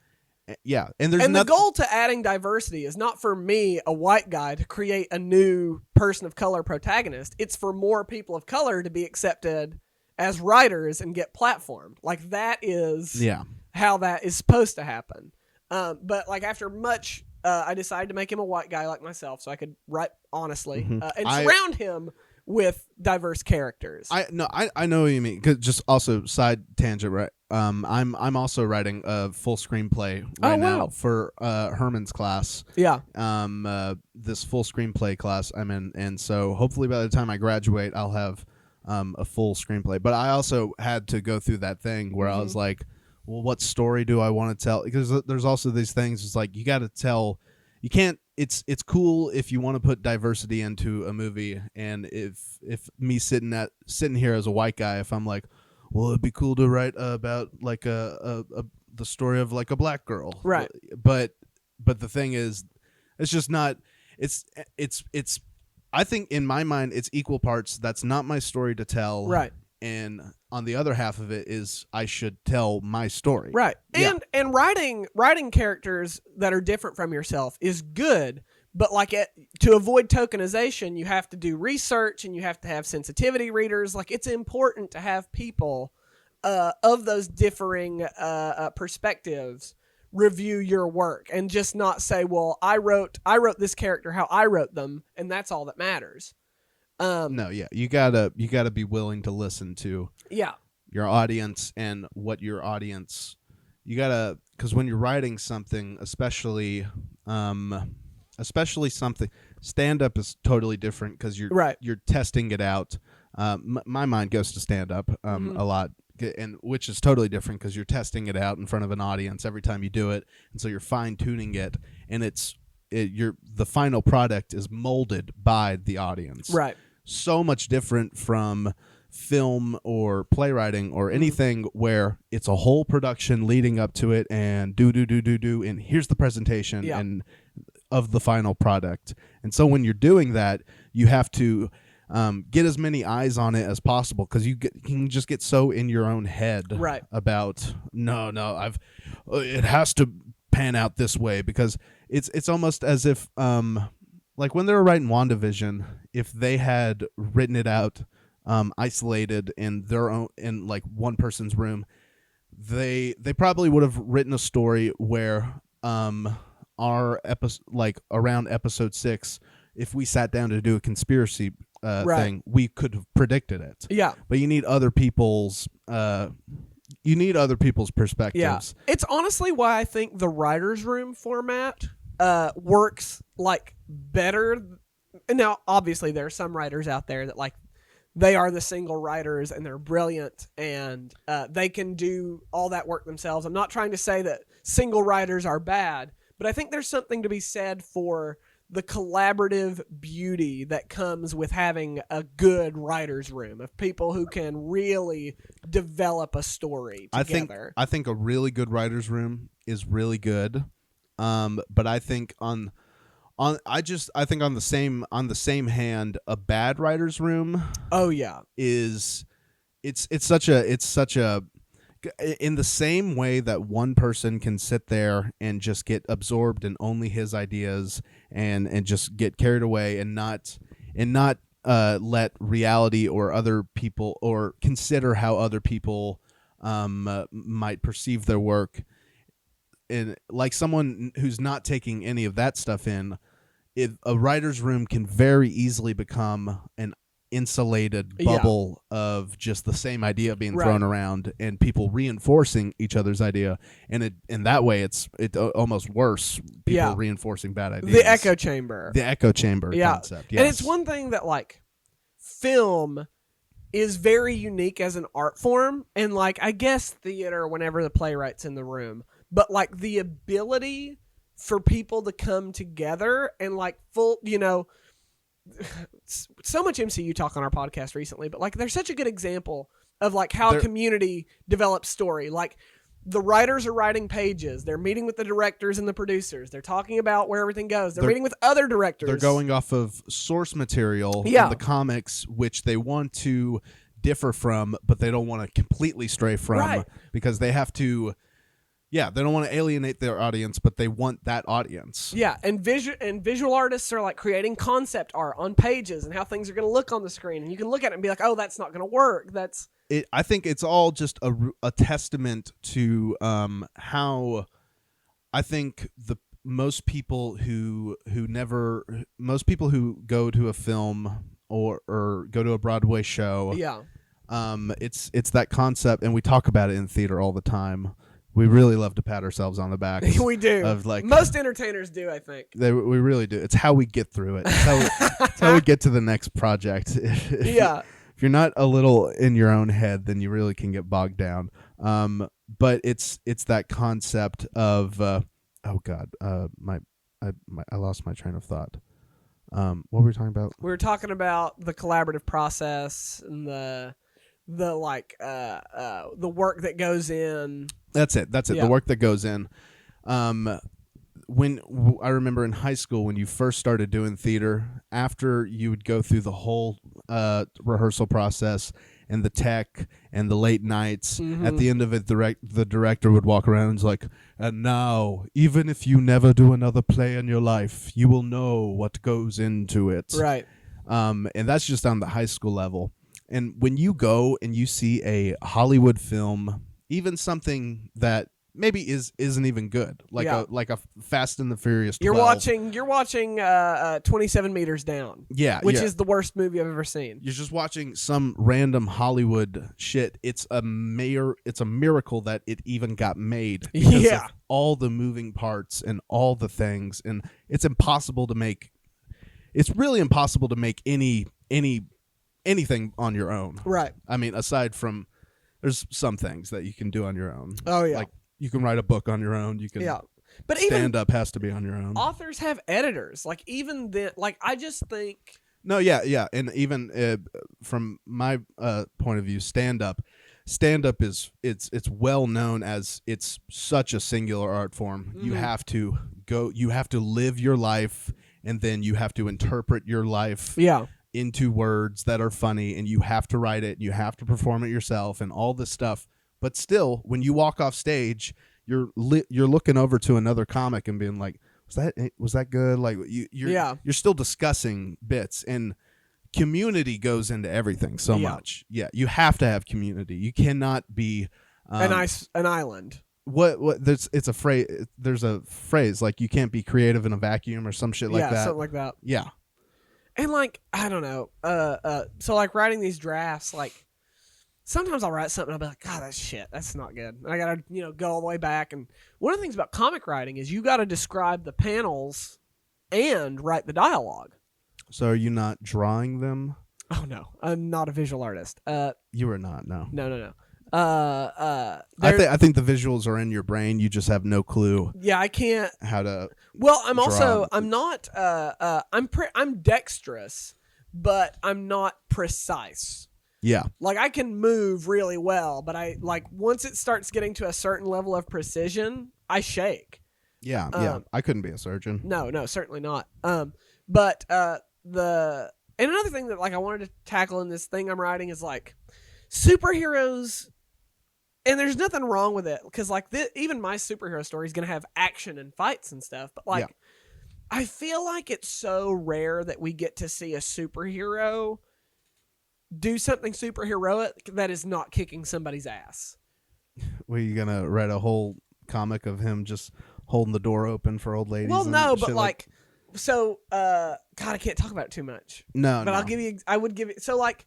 Yeah, the goal to adding diversity is not for me, a white guy, to create a new person of color protagonist. It's for more people of color to be accepted as writers and get platformed. Like that is how that is supposed to happen. But like after much, I decided to make him a white guy like myself, so I could write honestly and surround him with diverse characters. I know what you mean. 'Cause just also side tangent, right? I'm also writing a full screenplay right now for Herman's class. Yeah. This full screenplay class I'm in, and so hopefully by the time I graduate, I'll have a full screenplay. But I also had to go through that thing where I was like, well, what story do I want to tell? Because there's also these things. It's like you got to tell. You can't. It's cool if you want to put diversity into a movie, and if me sitting here as a white guy, if I'm like, well, it'd be cool to write about like the story of like a black girl, right? But the thing is, it's just not. It's. I think in my mind, it's equal parts. That's not my story to tell, right? And on the other half of it is I should tell my story. Right. And writing characters that are different from yourself is good, but like to avoid tokenization, you have to do research and you have to have sensitivity readers. Like it's important to have people of those differing perspectives review your work and just not say, well, I wrote this character how I wrote them, and that's all that matters. No, yeah, you gotta be willing to listen to your audience and what your audience. You gotta, because when you're writing something, especially something, stand up is totally different because you're testing it out. My mind goes to stand up a lot, and which is totally different because you're testing it out in front of an audience every time you do it, and so you're fine tuning it, and the final product is molded by the audience. Right. So much different from film or playwriting or anything where it's a whole production leading up to it and do, and here's the presentation and of the final product. And so when you're doing that, you have to get as many eyes on it as possible because you can just get so in your own head about it has to pan out this way, because it's almost as if like when they were writing WandaVision, if they had written it out isolated in their own, in like one person's room, they probably would have written a story where our episode, like around episode 6, if we sat down to do a conspiracy thing, we could have predicted it. Yeah. But you need other people's perspectives. Yeah. It's honestly why I think the writer's room format works like better. Now, obviously, there are some writers out there that like they are the single writers and they're brilliant and they can do all that work themselves. I'm not trying to say that single writers are bad, but I think there's something to be said for the collaborative beauty that comes with having a good writer's room of people who can really develop a story together. I think a really good writer's room is really good. But I think on the same hand, a bad writer's room. Oh yeah, it's such a in the same way that one person can sit there and just get absorbed in only his ideas and just get carried away and not let reality or other people or consider how other people might perceive their work. And like someone who's not taking any of that stuff in, a writer's room can very easily become an insulated bubble of just the same idea being thrown around and people reinforcing each other's idea, and that way it's almost worse, people reinforcing bad ideas. The echo chamber concept. Yes. And it's one thing that like film is very unique as an art form, and like I guess theater whenever the playwright's in the room, but like the ability for people to come together and like full, so much MCU talk on our podcast recently, but like there's such a good example of like how a community develops story. Like the writers are writing pages, they're meeting with the directors and the producers, they're talking about where everything goes, they're meeting with other directors. They're going off of source material in the comics, which they want to differ from, but they don't want to completely stray from because they have to. Yeah, they don't want to alienate their audience, but they want that audience. Yeah, and visual artists are like creating concept art on pages and how things are going to look on the screen, and you can look at it and be like, "Oh, that's not going to work." I think it's all just a testament to how I think most people who go to a film or go to a Broadway show, it's that concept, and we talk about it in theater all the time. We really love to pat ourselves on the back. We do. Of like, most entertainers do, I think. We really do. It's how we get through it. It's how we get to the next project. If you're not a little in your own head, then you really can get bogged down. But it's that concept of I lost my train of thought. What were we talking about? We were talking about the collaborative process and the work that goes in. That's it. Yeah. The work that goes in. When I remember in high school when you first started doing theater, after you would go through the whole rehearsal process and the tech and the late nights, at the end of it, the director would walk around and was like, "And now, even if you never do another play in your life, you will know what goes into it." Right. And that's just on the high school level. And when you go and you see a Hollywood film, even something that maybe isn't even good, like a Fast and the Furious 12. You're watching 27 Meters Down. Yeah, which is the worst movie I've ever seen. You're just watching some random Hollywood shit. It's a miracle that it even got made. Because of all the moving parts and all the things, and it's impossible to make. It's really impossible to make anything on your own. Right. I mean, aside from there's some things that you can do on your own. Oh yeah. Like you can write a book on your own. You can but stand up has to be on your own. Authors have editors. Like even then, like I just think No, yeah. And even from my point of view, stand up is it's well known as it's such a singular art form. You have to live your life, and then you have to interpret your life into words that are funny, and you have to write it, you have to perform it yourself, and all this stuff. But still, when you walk off stage, you're looking over to another comic and being like, was that good? Like you're still discussing bits, and community goes into everything so much. Yeah, you have to have community. You cannot be an island. What there's a phrase like you can't be creative in a vacuum or some shit like that. Yeah, something like that. Yeah. And like, I don't know. So like writing these drafts, like sometimes I'll write something and I'll be like, God, that's shit. That's not good. And I gotta, go all the way back. And one of the things about comic writing is you gotta describe the panels and write the dialogue. So are you not drawing them? Oh no, I'm not a visual artist. You are not. No. No. I think the visuals are in your brain. You just have no clue. Yeah, I can't. How to? Well, I'm not. I'm dexterous, but I'm not precise. Yeah. Like I can move really well, but once it starts getting to a certain level of precision, I shake. Yeah. I couldn't be a surgeon. No, certainly not. But another thing that like I wanted to tackle in this thing I'm writing is like superheroes. And there's nothing wrong with it because, like, even my superhero story is going to have action and fights and stuff. But, like, I feel like it's so rare that we get to see a superhero do something superheroic that is not kicking somebody's ass. Were you going to write a whole comic of him just holding the door open for old ladies? Well, no, but, like So, God, I can't talk about it too much. No, but I would give it. So, like,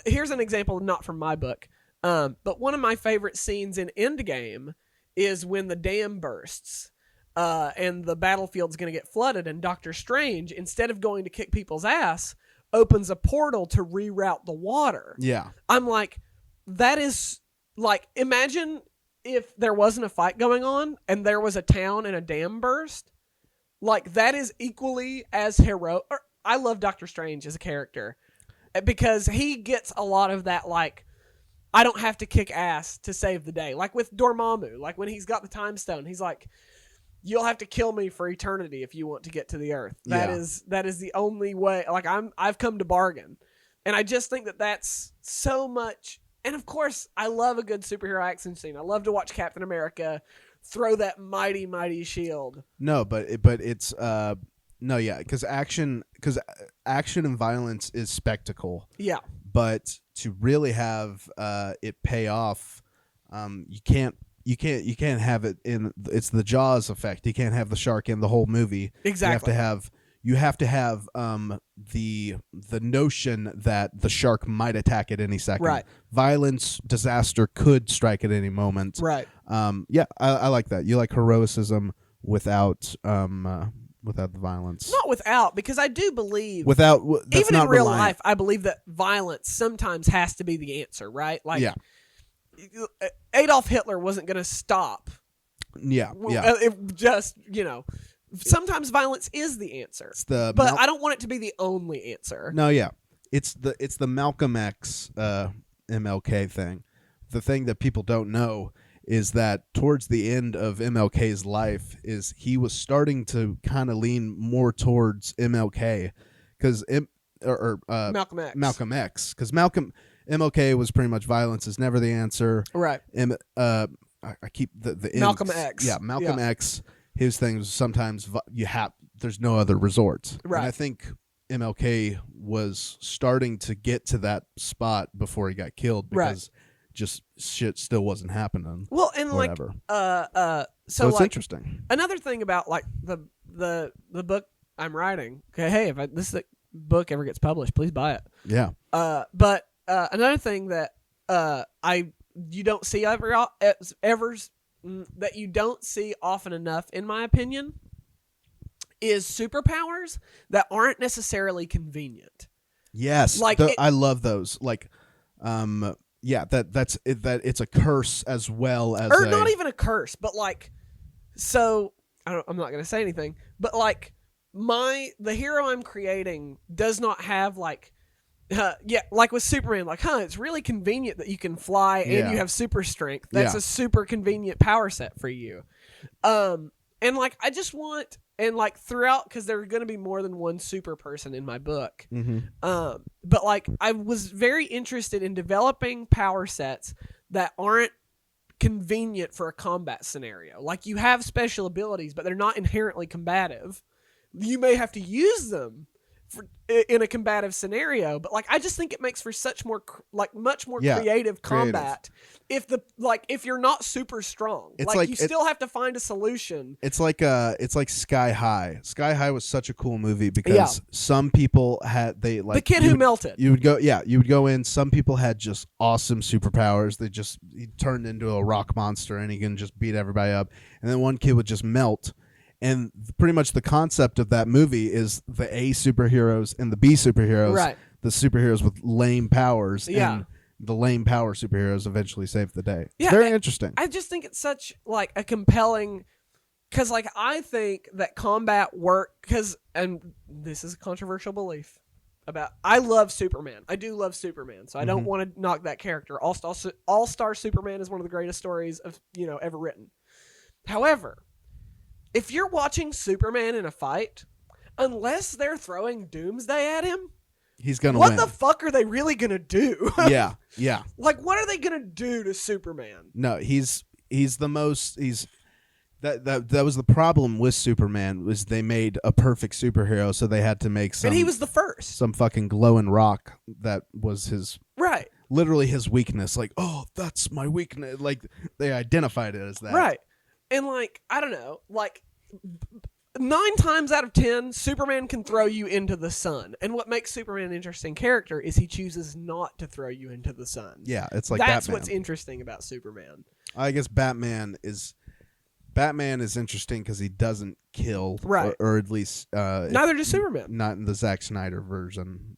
here's an example, not from my book, but one of my favorite scenes in Endgame is when the dam bursts, and the battlefield's going to get flooded, and Doctor Strange, instead of going to kick people's ass, opens a portal to reroute the water. Yeah. I'm like, that is, like, imagine if there wasn't a fight going on and there was a town and a dam burst. Like, that is equally as heroic. I love Doctor Strange as a character because he gets a lot of that, like, I don't have to kick ass to save the day. Like with Dormammu, like when he's got the time stone, he's like, you'll have to kill me for eternity if you want to get to the earth. That is the only way. Like, I've come to bargain. And I just think that that's so much. And of course, I love a good superhero action scene. I love to watch Captain America throw that mighty, mighty shield. No, but it's because action and violence is spectacle. Yeah. But to really have it pay off, you can't have it in. It's the Jaws effect. You can't have the shark in the whole movie. Exactly. You have to have the notion that the shark might attack at any second. Right. Violence, disaster could strike at any moment. Right. I like that. You like heroicism without the violence. Not without, because I do believe that's even not in real reliant. life, I believe that violence sometimes has to be the answer. Right. Like, yeah. Adolf Hitler wasn't going to stop. Yeah. It just, sometimes violence is the answer. But I don't want it to be the only answer. No, yeah. It's the Malcolm X MLK thing. The thing that people don't know is that towards the end of MLK's life is he was starting to kind of lean more towards MLK because Malcolm X. Malcolm X, because MLK was pretty much violence is never the answer. Right. I keep the Malcolm X. Yeah, Malcolm X. His thing was sometimes there's no other resort. Right. And I think MLK was starting to get to that spot before he got killed because just shit still wasn't happening. Well, and whatever. So it's like, interesting. Another thing about like the book I'm writing. Okay, hey, if this book ever gets published, please buy it. Yeah. But another thing that you don't see ever that you don't see often enough, in my opinion, is superpowers that aren't necessarily convenient. Yes, like I love those. Like, that's it. That it's a curse as well as, or not even a curse, but like, so I'm not gonna say anything, but like the hero I'm creating does not have like. Like with Superman, like, it's really convenient that you can fly and you have super strength. That's a super convenient power set for you. And like, I just want, and like throughout, because there are going to be more than one super person in my book. Mm-hmm. But like, I was very interested in developing power sets that aren't convenient for a combat scenario. Like, you have special abilities, but they're not inherently combative. You may have to use them in a combative scenario, but like, I just think it makes for much more creative combat. If you're not super strong, you still have to find a solution. It's like Sky High. Sky High was such a cool movie because some people had the kid who melted. You would go in. Some people had just awesome superpowers. He turned into a rock monster and he can just beat everybody up. And then one kid would just melt. And pretty much the concept of that movie is the A superheroes and the B superheroes. Right. The superheroes with lame powers. Yeah. And the lame power superheroes eventually save the day. Yeah, it's very interesting. I just think it's such like a compelling, because like I think that combat work, and this is a controversial belief I love Superman. I do love Superman, so I don't want to knock that character. All-Star Superman is one of the greatest stories of ever written. However, if you're watching Superman in a fight, unless they're throwing Doomsday at him, he's gonna win. What the fuck are they really gonna do? Yeah. Like, what are they gonna do to Superman? No, he's the most. That was the problem with Superman, was they made a perfect superhero, so they had to make some. And he was the first. Some fucking glowing rock that was his. Right. Literally his weakness. Like, oh, that's my weakness. Like, they identified it as that. Right. And like, I don't know, like, 9 times out of 10, Superman can throw you into the sun. And what makes Superman an interesting character is he chooses not to throw you into the sun. Yeah, it's like that's Batman. What's interesting about Superman. I guess Batman is interesting because he doesn't kill, right? Or at least neither does Superman. Not in the Zack Snyder version.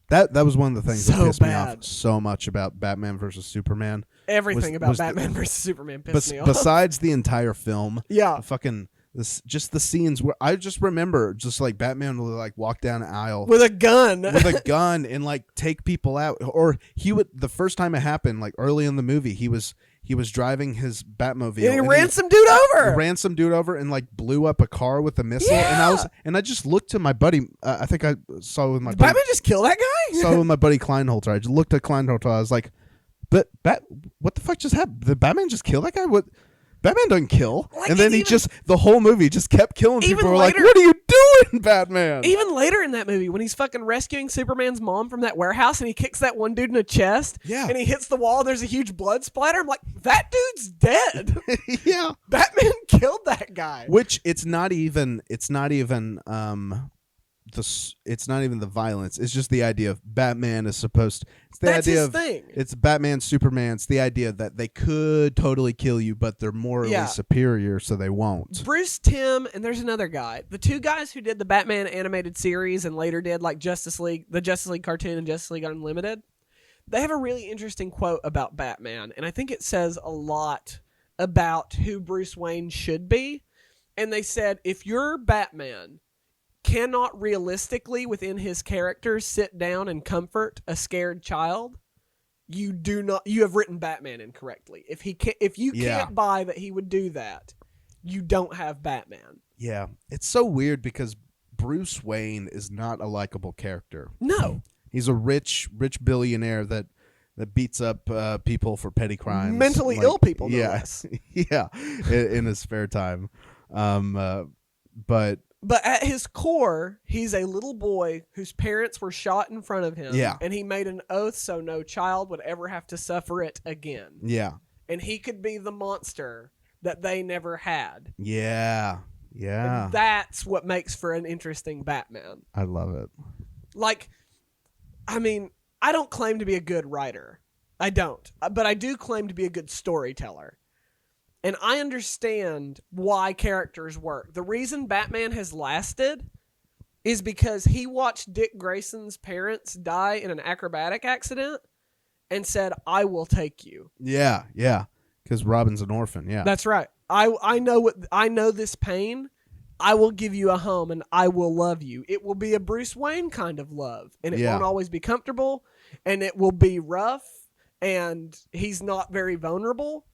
That was one of the things that pissed me off so much about Batman versus Superman. Everything about Batman versus Superman pissed me off. Besides the entire film, yeah, just the scenes where I just remember just like Batman would like walk down an aisle with a gun, and like take people out, or he would the first time it happened like early in the movie he was driving his Batmobile and he ran some dude over and like blew up a car with a missile. Yeah. And I just looked to my buddy. I think I saw with my buddy. Batman just kill that guy. Saw with my buddy Kleinholter. I just looked at Kleinholter. I was like, but what the fuck just happened? Did Batman just kill that guy? What? Batman doesn't kill. Like, and then the whole movie just kept killing people. We're like, what are you doing, Batman? Even later in that movie, when he's fucking rescuing Superman's mom from that warehouse and he kicks that one dude in the chest, and he hits the wall and there's a huge blood splatter, I'm like, that dude's dead. Yeah. Batman killed that guy. Which it's not even the violence. It's just the idea of Batman is supposed. It's the That's idea his of thing. It's Batman, Superman. It's the idea that they could totally kill you, but they're morally superior, so they won't. Bruce Timm and there's another guy. The two guys who did the Batman animated series and later did like the Justice League cartoon and Justice League Unlimited. They have a really interesting quote about Batman, and I think it says a lot about who Bruce Wayne should be. And they said, if you're Batman cannot realistically within his character sit down and comfort a scared child, you have written Batman incorrectly. If you can't buy that he would do that, you don't have Batman. Yeah. It's so weird because Bruce Wayne is not a likable character. No. He's a rich billionaire that beats up people for petty crimes. Mentally ill people, no less. Yeah. In his spare time. But at his core, he's a little boy whose parents were shot in front of him. Yeah. And he made an oath so no child would ever have to suffer it again. Yeah. And he could be the monster that they never had. Yeah. Yeah. And that's what makes for an interesting Batman. I love it. Like, I mean, I don't claim to be a good writer. I don't. But I do claim to be a good storyteller. And I understand why characters work. The reason Batman has lasted is because he watched Dick Grayson's parents die in an acrobatic accident and said, I will take you. Yeah, yeah. Because Robin's an orphan, yeah. That's right. I know this pain. I will give you a home and I will love you. It will be a Bruce Wayne kind of love. And it won't always be comfortable. And it will be rough. And he's not very vulnerable.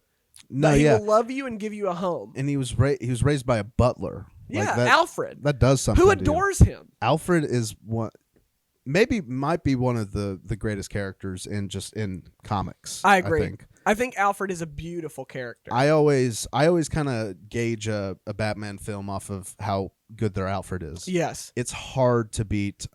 No, but he will love you and give you a home. And he was raised by a butler. Yeah, like that, Alfred. That does something. Who adores him. Alfred is might be one of the greatest characters in comics. I agree. I think Alfred is a beautiful character. I always kind of gauge a Batman film off of how good their Alfred is. Yes. It's hard to beat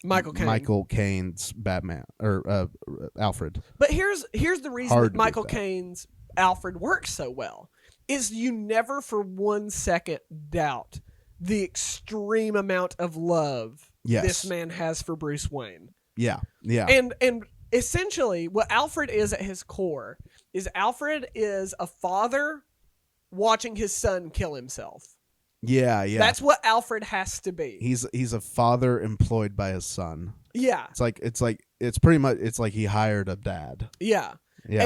Michael Caine's Batman or Alfred. But here's the reason that Michael Caine's Alfred works so well is you never for 1 second doubt the extreme amount of love this man has for Bruce Wayne. Yeah. Yeah. And essentially what Alfred is at his core is Alfred is a father watching his son kill himself. Yeah, yeah. That's what Alfred has to be. He's a father employed by his son. Yeah. It's pretty much he hired a dad. Yeah. Yeah.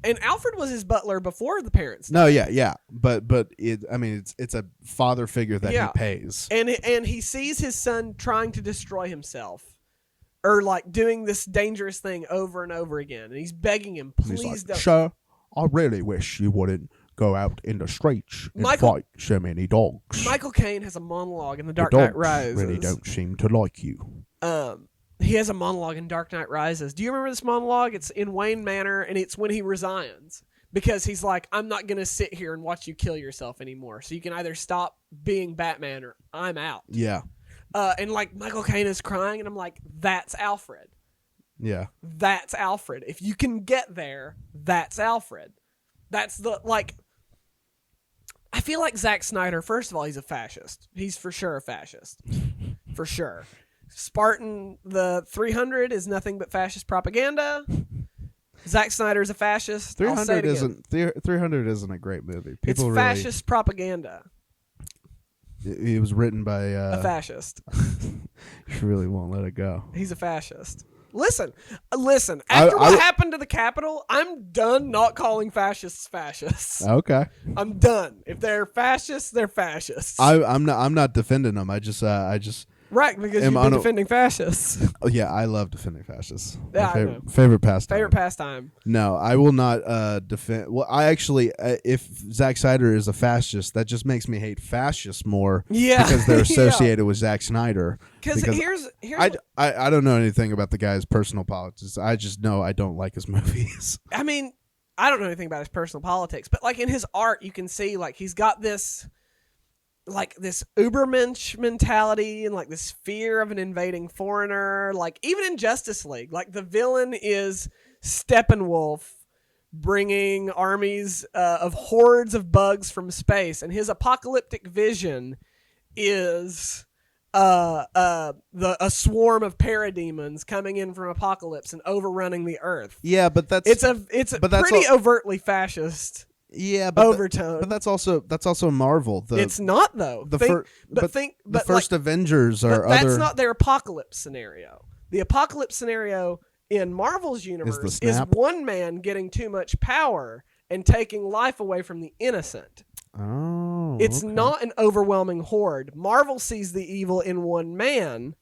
And Alfred was his butler before the parents died. No, yeah. But it's a father figure that he pays. And he sees his son trying to destroy himself or like doing this dangerous thing over and over again. And he's begging him, please don't. Sir, I really wish you wouldn't go out in the streets and fight so many dogs. Michael Caine has a monologue in The Dark Knight Rises. Really don't seem to like you. He has a monologue in Dark Knight Rises. Do you remember this monologue? It's in Wayne Manor, and it's when he resigns. Because he's like, I'm not going to sit here and watch you kill yourself anymore. So you can either stop being Batman or I'm out. Yeah. And like Michael Caine is crying, and I'm like, that's Alfred. Yeah. That's Alfred. If you can get there, that's Alfred. That's the, like, I feel like Zack Snyder, first of all, he's a fascist. He's for sure a fascist. For sure. Spartan the 300 is nothing but fascist propaganda. Zack Snyder is a fascist. 300 isn't a great movie. People it's fascist propaganda. It was written by a fascist. You really won't let it go. He's a fascist. Listen. After what happened to the Capitol, I'm done not calling fascists fascists. Okay. I'm done. If they're fascists, they're fascists. I'm not defending them. I just right, because you've been defending fascists. Oh yeah, I love defending fascists. Yeah, favorite pastime. Favorite pastime. No, I will not defend. Well, I actually, if Zack Snyder is a fascist, that just makes me hate fascists more. Yeah, because they're associated with Zack Snyder. Because here's I don't know anything about the guy's personal politics. I just know I don't like his movies. I mean, I don't know anything about his personal politics, but like in his art, you can see like he's got this. Like this Ubermensch mentality and like this fear of an invading foreigner. Like even in Justice League, like the villain is Steppenwolf bringing armies of hordes of bugs from space, and his apocalyptic vision is a swarm of parademons coming in from Apocalypse and overrunning the Earth. Yeah, but it's pretty overtly fascist. Yeah, but overtone. But that's also Marvel. It's not though. The first Avengers are that's not their apocalypse scenario. The apocalypse scenario in Marvel's universe is one man getting too much power and taking life away from the innocent. Oh, it's not an overwhelming horde. Marvel sees the evil in one man,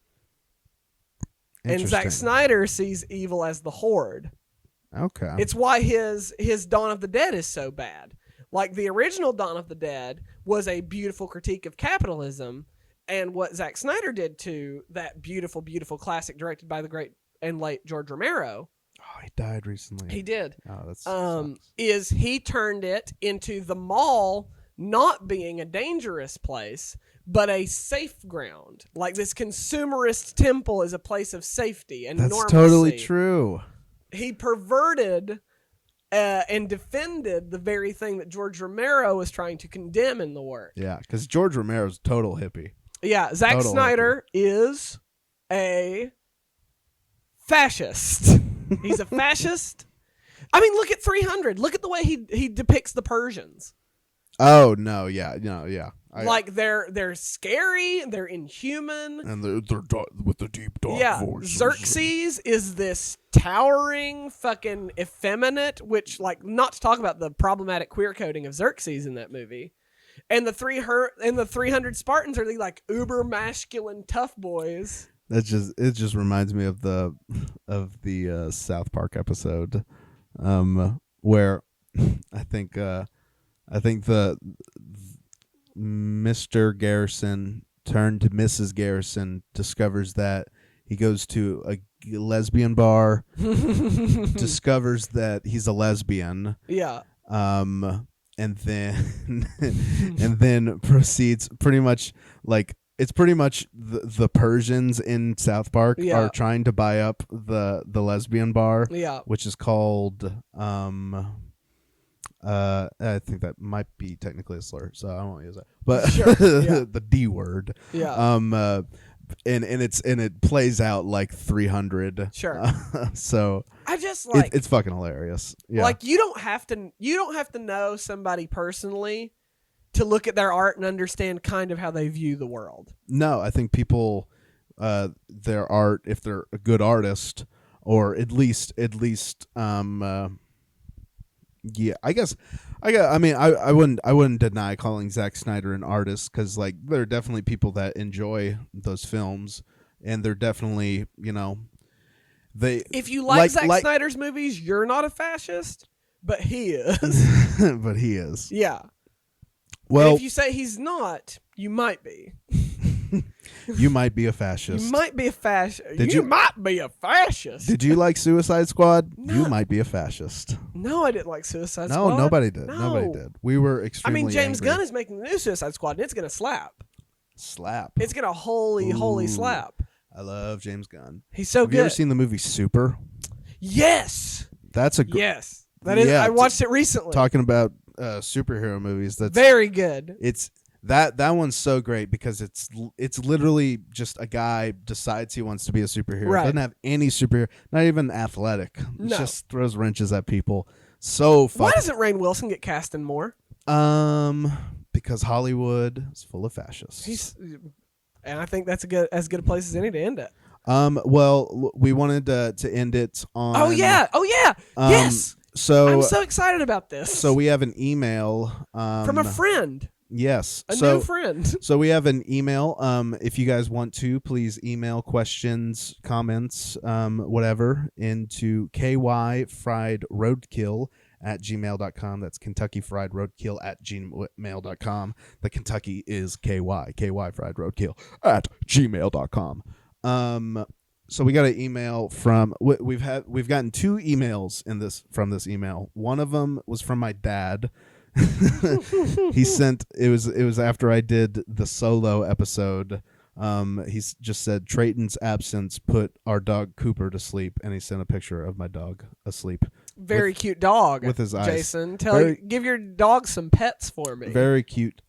and Zack Snyder sees evil as the horde. Okay. It's why his Dawn of the Dead is so bad. Like the original Dawn of the Dead was a beautiful critique of capitalism, and what Zack Snyder did to that beautiful, beautiful classic directed by the great and late George Romero. Oh, he died recently. He did. Oh, that's is he turned it into the mall not being a dangerous place, but a safe ground. Like this consumerist temple is a place of safety and normalcy. That's totally true. He perverted and defended the very thing that George Romero was trying to condemn in the work. Yeah, because George Romero's a total hippie. Yeah, Zack Snyder is a fascist. He's a fascist. I mean, look at 300. Look at the way he depicts the Persians. Oh no! Yeah, no, yeah. They're scary, they're inhuman, and they're with the deep dark voices. Xerxes is this towering fucking effeminate, which like not to talk about the problematic queer coding of Xerxes in that movie, and the 300 Spartans are the like uber masculine tough boys. It just reminds me of the South Park episode, where I think the Mr. Garrison turned to Mrs. Garrison, discovers that he goes to a lesbian bar, discovers that he's a lesbian. Yeah. And then proceeds pretty much like it's pretty much the Persians in South Park are trying to buy up the lesbian bar, which is called I think that might be technically a slur, so I won't use it. But sure, the D word. Yeah. And it plays out like 300. Sure. So I just like it's fucking hilarious. Yeah. Like you don't have to know somebody personally to look at their art and understand kind of how they view the world. No, I think people their art, if they're a good artist, or at least yeah, I mean, I wouldn't deny calling Zack Snyder an artist, because like there are definitely people that enjoy those films, and they're definitely, they. If you like Zack Snyder's movies, you're not a fascist, but he is. But he is. Yeah. Well, and if you say he's not, you might be. You might be a fascist. You might be a fascist. You might be a fascist. Did you like Suicide Squad? No. You might be a fascist. No, I didn't like Suicide Squad. No, nobody did. No. Nobody did. We were extremely James angry. Gunn is making the new Suicide Squad, and it's going to slap. Slap. It's going to holy slap. I love James Gunn. He's so good. Have you ever seen the movie Super? Yes. That's a yes. That is. I watched it recently. Talking about superhero movies. That's very good. It's that one's so great because it's literally just a guy decides he wants to be a superhero. Right. Doesn't have any superhero, not even athletic. No. Just throws wrenches at people. So why doesn't Rainn Wilson get cast in more? Because Hollywood is full of fascists. And I think that's as good a place as any to end it. Well, we wanted to end it on. Oh yeah. Yes. So I'm so excited about this. So we have an email from a friend. Yes. A new friend. So we have an email. If you guys want to, please email questions, comments, whatever, into kyfriedroadkill@gmail.com. That's Kentucky Fried Roadkill @gmail.com. The Kentucky is KY Fried Roadkill @gmail.com. So we got an email from we've gotten 2 emails from this email. One of them was from my dad. He sent it was after I did the solo episode. He's just said Treyton's absence put our dog Cooper to sleep, and he sent a picture of my dog asleep. Very cute dog with his eyes. Jason, give your dog some pets for me. Very cute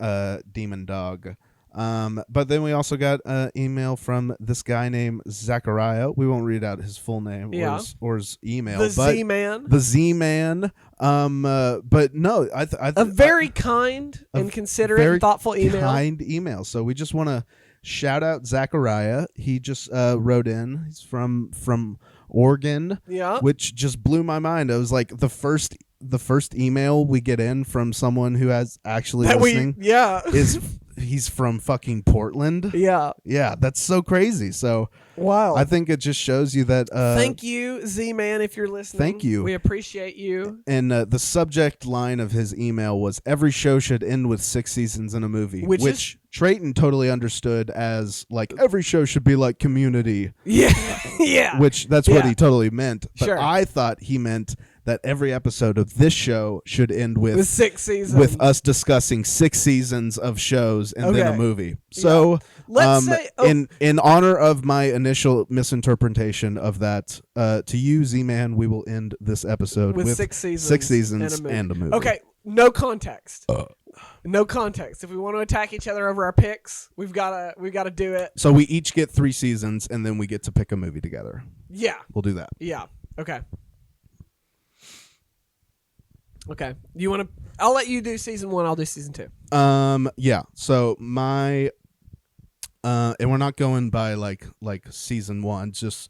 demon dog. But then we also got an email from this guy named Zachariah. We won't read out his full name or his email. The Z-Man. The Z-Man. But no, a very kind and considerate and thoughtful email. Kind email. So we just want to shout out Zachariah. He just wrote in. He's from Oregon. Yeah. Which just blew my mind. I was like the first email we get in from someone who has actually listening. Is he's from fucking Portland. Yeah. That's so crazy. So wow, I think it just shows you that thank you, Z-Man, if you're listening. Thank you, we appreciate you. And the subject line of his email was every show should end with 6 seasons in a movie, which Treyton totally understood as like every show should be like Community. Yeah. Which that's what he totally meant. But I thought he meant that every episode of this show should end with 6 seasons, with us discussing 6 seasons of shows and then a movie. So let's say in honor of my initial misinterpretation of that, to you, Z-Man, we will end this episode with 6 seasons, 6 seasons and a movie. Okay, no context. No context. If we want to attack each other over our picks, we've got to do it. So we each get 3 seasons, and then we get to pick a movie together. Yeah, we'll do that. Yeah. Okay. Okay. You want to? I'll let you do season 1. I'll do season 2. Yeah. So my, and we're not going by like season 1. Just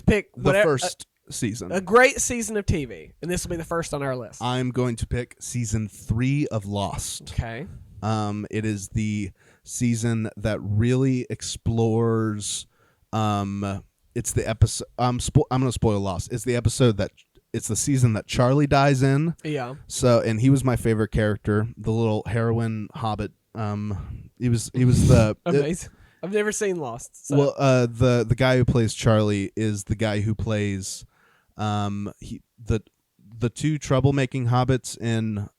pick the first season. A great season of TV, and this will be the first on our list. I'm going to pick season 3 of Lost. Okay. It is the season that really explores. It's the episode. I'm going to spoil Lost. It's the episode that. It's the season that Charlie dies in. Yeah. So, and he was my favorite character, the little heroin hobbit. He was the amazing. I've never seen Lost. So. Well, the guy who plays Charlie is the guy who plays the 2 troublemaking hobbits in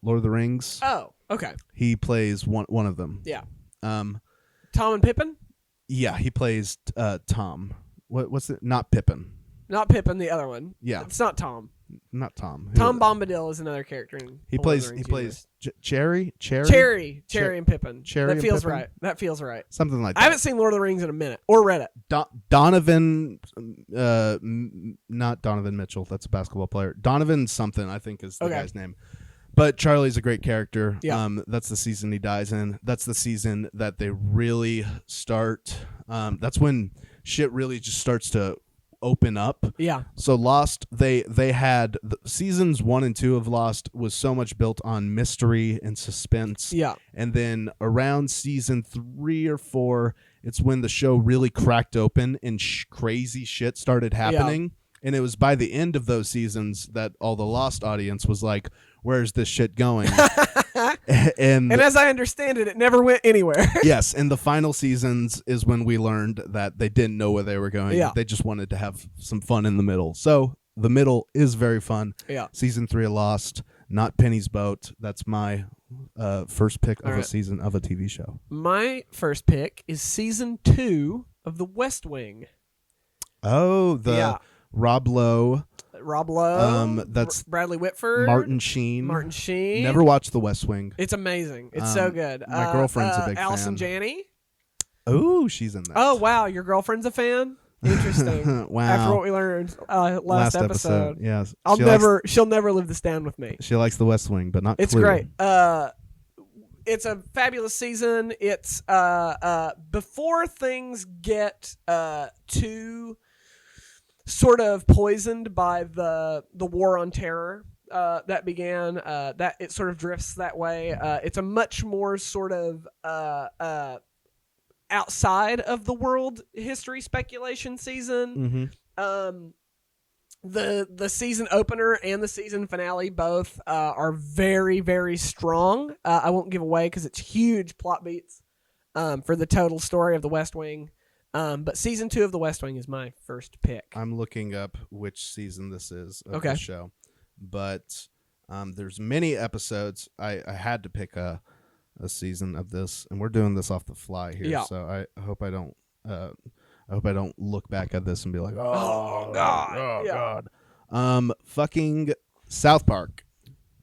Lord of the Rings. Oh, okay. He plays one of them. Yeah. Tom and Pippin? Yeah, he plays Tom. What's it? Not Pippin. Not Pippin, the other one. Yeah. It's not Tom. Not Tom. Tom Bombadil is another character in He plays Cherry and Pippin. Cherry that feels Pippin? right. That feels right. Something like that. I haven't seen Lord of the Rings in a minute or read it. Donovan not Donovan Mitchell, that's a basketball player. Donovan something, I think is the guy's name. But Charlie's a great character. Yeah. That's the season he dies in. That's the season that they really start that's when shit really just starts to open up. Yeah. So Lost, they had seasons 1 and 2 of Lost was so much built on mystery and suspense. Yeah. And then around season 3 or 4, it's when the show really cracked open and crazy shit started happening. Yeah. And it was by the end of those seasons that all the Lost audience was like, where's this shit going? and as I understand it, it never went anywhere. Yes, and the final seasons is when we learned that they didn't know where they were going. Yeah. They just wanted to have some fun in the middle. So the middle is very fun. Yeah. Season 3 of Lost, not Penny's Boat. That's my first pick of a season of a TV show. My first pick is season 2 of The West Wing. Oh, Rob Lowe. Rob Lowe. That's Bradley Whitford. Martin Sheen. Never watched The West Wing. It's amazing. It's so good. My girlfriend's a big Allison fan. Janney. Oh, she's in that. Oh wow, your girlfriend's a fan. Interesting. Wow. After what we learned last episode. Yes. She'll never live this down with me. She likes The West Wing, but not It's Clue. great. It's a fabulous season. It's before things get too sort of poisoned by the war on terror that began. That it sort of drifts that way. It's a much more sort of outside of the world history speculation season. Mm-hmm. The season opener and the season finale both are very, very strong. I won't give away because it's huge plot beats for the total story of The West Wing. But season 2 of The West Wing is my first pick. I'm looking up which season this is of the show. But there's many episodes. I had to pick a season of this, and we're doing this off the fly here. Yeah. So I hope I don't look back at this and be like, Oh, God. Oh, Yeah. God. Fucking South Park.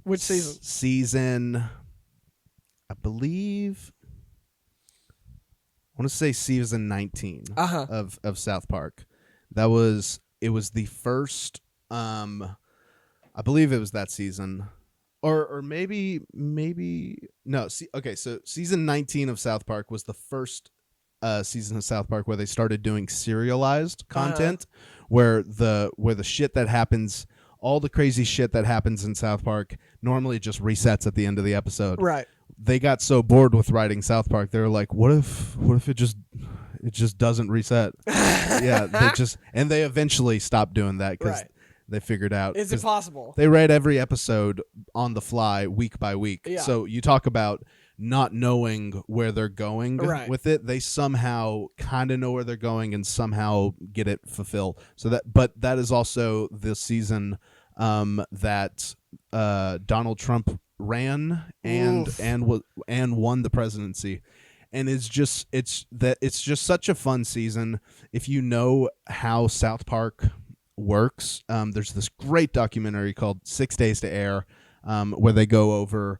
Which season? Season, I believe, I want to say season 19 of South Park. It was the first, I believe it was that season. Or maybe no. Okay, so season 19 of South Park was the first season of South Park where they started doing serialized content, where the shit that happens, all the crazy shit that happens in South Park normally just resets at the end of the episode. Right. They got so bored with writing South Park, they were like, what if it just doesn't reset? Yeah, they eventually stopped doing that because they figured out. Is it possible? They write every episode on the fly, week by week. Yeah. So you talk about not knowing where they're going with it. They somehow kind of know where they're going and somehow get it fulfilled. But that is also the season that Donald Trump ran and won the presidency. And it's just such a fun season. If you know how South Park works, there's this great documentary called 6 Days to Air, where they go over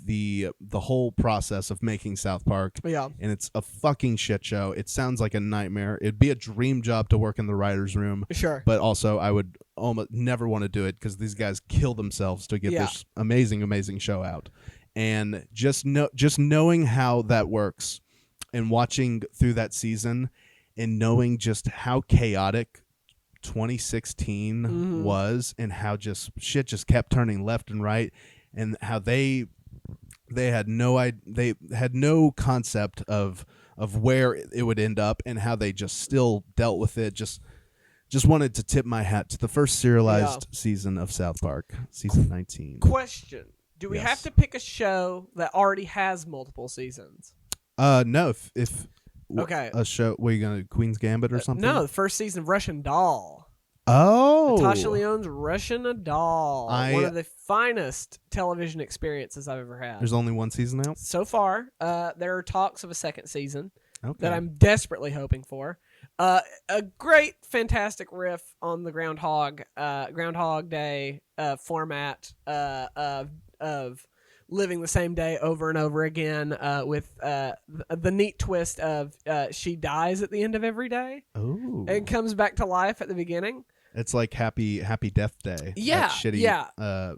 the whole process of making South Park. Yeah. And it's a fucking shit show. It sounds like a nightmare. It'd be a dream job to work in the writer's room. Sure. But also I would almost never want to do it because these guys kill themselves to get this amazing show out. And just knowing how that works and watching through that season and knowing just how chaotic 2016 was and how just shit just kept turning left and right, and how they had no concept of where it would end up and how they just still dealt with it. Just wanted to tip my hat to the first serialized season of South Park, season 19. Question: do we have to pick a show that already has multiple seasons? No. If Okay. a show, were you gonna Queen's Gambit or something? No, the first season of Russian Doll. Oh, Natasha Lyonne's Russian Doll. One of the finest television experiences I've ever had. There's only one season out so far. There are talks of a second season that I'm desperately hoping for. A great, fantastic riff on the Groundhog Day format of living the same day over and over again, with the neat twist of she dies at the end of every day. Oh, and comes back to life at the beginning. It's like Happy Death Day. Yeah, shitty. Yeah.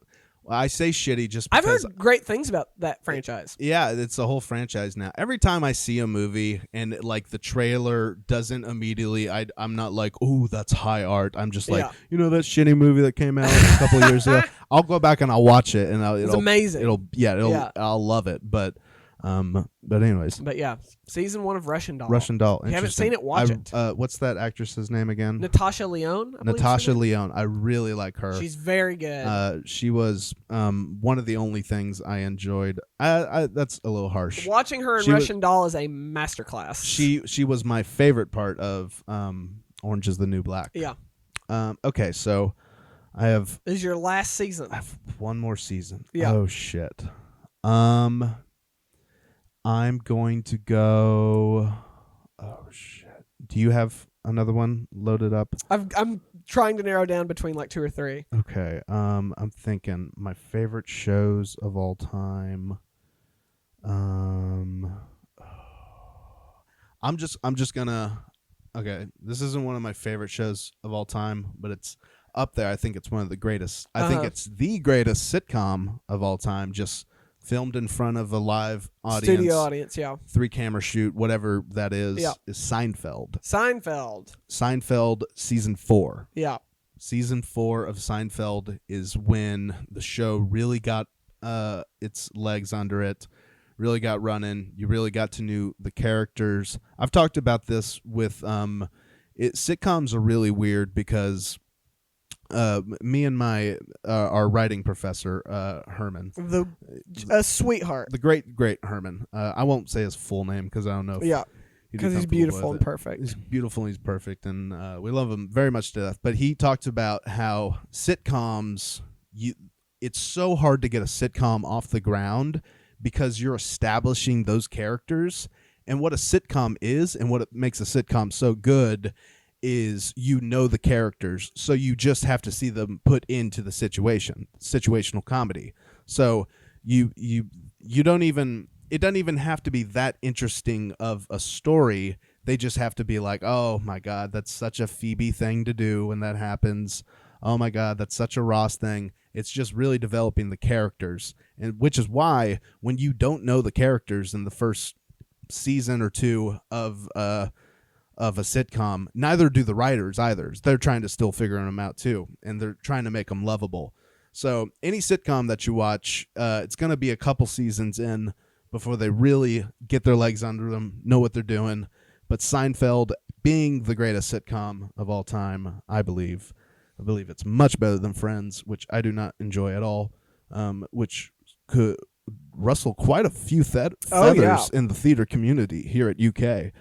I say shitty just I've because heard great things about that franchise. Yeah, it's a whole franchise now. Every time I see a movie and like the trailer doesn't immediately, I'm not like, oh, that's high art. I'm just like, that shitty movie that came out a couple of years ago. I'll go back and I'll watch it, and it's amazing. I'll love it. But anyways. But yeah, season 1 of Russian Doll. If you haven't seen it, watch it. What's that actress's name again? Natasha Lyonne. Natasha Lyonne. I really like her. She's very good. She was one of the only things I enjoyed. That's a little harsh. Watching her in Russian Doll is a masterclass. She was my favorite part of Orange is the New Black. Yeah. Okay, so I have. This is your last season. I have one more season. Yeah. Oh shit. I'm going to go. Oh shit. Do you have another one loaded up? I'm trying to narrow down between like 2 or 3. Okay. I'm thinking my favorite shows of all time. I'm just gonna. Okay, this isn't one of my favorite shows of all time, but it's up there. I think it's one of the greatest. I think it's the greatest sitcom of all time. Just filmed in front of a live audience, studio audience, yeah. 3-camera shoot, whatever that is. Yeah. Is Seinfeld. Seinfeld season 4. Yeah. Season 4 of Seinfeld is when the show really got its legs under it. Really got running. You really got to know the characters. I've talked about this with sitcoms are really weird because me and our writing professor Herman, a sweetheart, the great Herman. I won't say his full name because I don't know. Because he's beautiful and perfect. He's beautiful and he's perfect, and we love him very much to death. But he talked about how sitcoms, it's so hard to get a sitcom off the ground because you're establishing those characters. And what a sitcom is and what it makes a sitcom so good is the characters. So you just have to see them put into the situational comedy. So you don't even, it doesn't even have to be that interesting of a story. They just have to be like, oh my God, that's such a Phoebe thing to do when that happens. Oh my God, that's such a Ross thing. It's just really developing the characters, and which is why when you don't know the characters in the first season or 2 of a sitcom, neither do the writers either. They're trying to still figure them out too, and they're trying to make them lovable. So any sitcom that you watch, it's going to be a couple seasons in before they really get their legs under them, know what they're doing. But Seinfeld, being the greatest sitcom of all time, I believe it's much better than Friends, which I do not enjoy at all, which could rustle quite a few feathers in the theater community here at UK.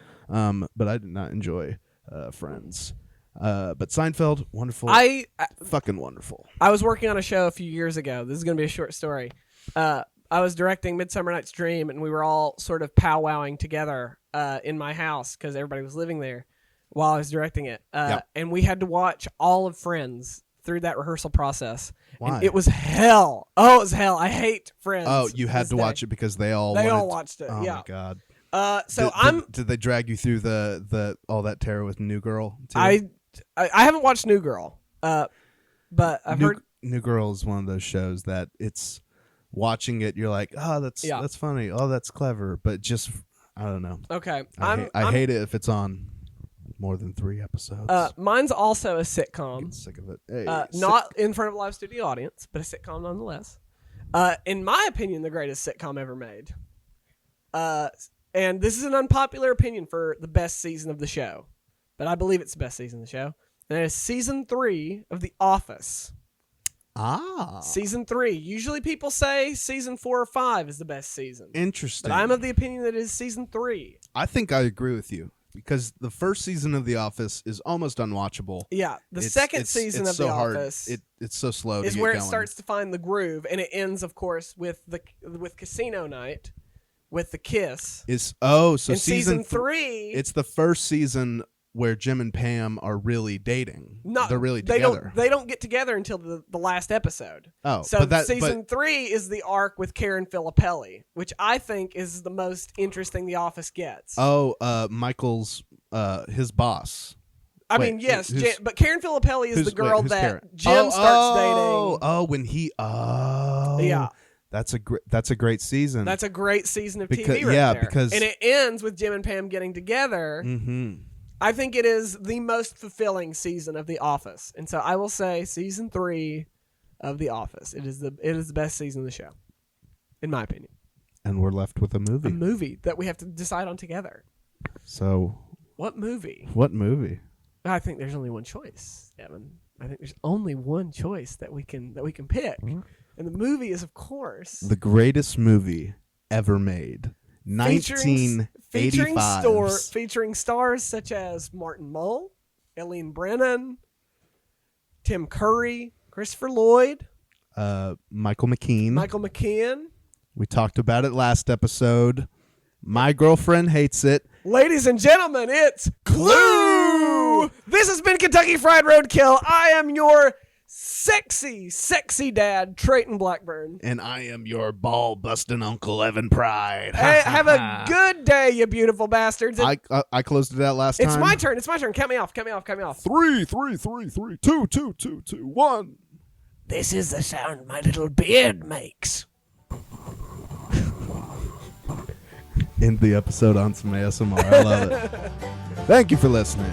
But I did not enjoy Friends. But Seinfeld, wonderful. Fucking wonderful. I was working on a show a few years ago. This is going to be a short story. I was directing Midsummer Night's Dream, and we were all sort of powwowing together in my house because everybody was living there while I was directing it. And we had to watch all of Friends through that rehearsal process. Why? And it was hell. Oh, it was hell. I hate Friends. Oh, you had to watch it because they all watched it. Oh yeah. My God. Did they drag you through the all that terror with New Girl too? I haven't watched New Girl. But I've heard New Girl is one of those shows that it's watching it, you're like, oh, that's funny. Oh, that's clever. But just I don't know. Okay. I hate it if it's on more than 3 episodes. Mine's also a sitcom. I'm sick of it. Hey, not in front of a live studio audience, but a sitcom nonetheless. In my opinion, the greatest sitcom ever made. And this is an unpopular opinion for the best season of the show, but I believe it's the best season of the show. And it is season 3 of The Office. Season 3. Usually people say season 4 or 5 is the best season. Interesting. But I'm of the opinion that it is season 3. I think I agree with you. Because the first season of The Office is almost unwatchable. Yeah, the second season of The Office it's so slow to is get where going. it starts to find the groove, and it ends, of course, with Casino Night, with the kiss. So season 3. It's the first season where Jim and Pam are really dating. No, they're really together. They don't get together until the last episode. Oh, so season 3 is the arc with Karen Filippelli, which I think is the most interesting The Office gets. Oh, Michael's his boss. I mean, yes, but Karen Filippelli is the girl that Jim starts dating. Oh, when he. Oh, yeah. That's a great season. That's a great season of TV right there. Because and it ends with Jim and Pam getting together. Mm-hmm. I think it is the most fulfilling season of The Office, and so I will say season 3 of The Office. It is the best season of the show, in my opinion. And we're left with a movie. A movie that we have to decide on together. So, what movie? What movie? I think there's only one choice, Evan. I think there's only one choice that we can pick, and the movie is, of course, the greatest movie ever made. 1985. Featuring stars such as Martin Mull, Eileen Brennan, Tim Curry, Christopher Lloyd, Michael McKean. We talked about it last episode. My girlfriend hates it. Ladies and gentlemen, it's Clue! clue. This has been Kentucky Fried Roadkill. I am your sexy, sexy dad, Treyton Blackburn. And I am your ball-busting Uncle Evan Pride. Hey, have a good day, you beautiful bastards. I closed it out last time. It's my turn. Count me off. 3, 3, 3, 3, 2, 2, 2, 2, 1. This is the sound my little beard makes. End the episode on some ASMR. I love it. Thank you for listening.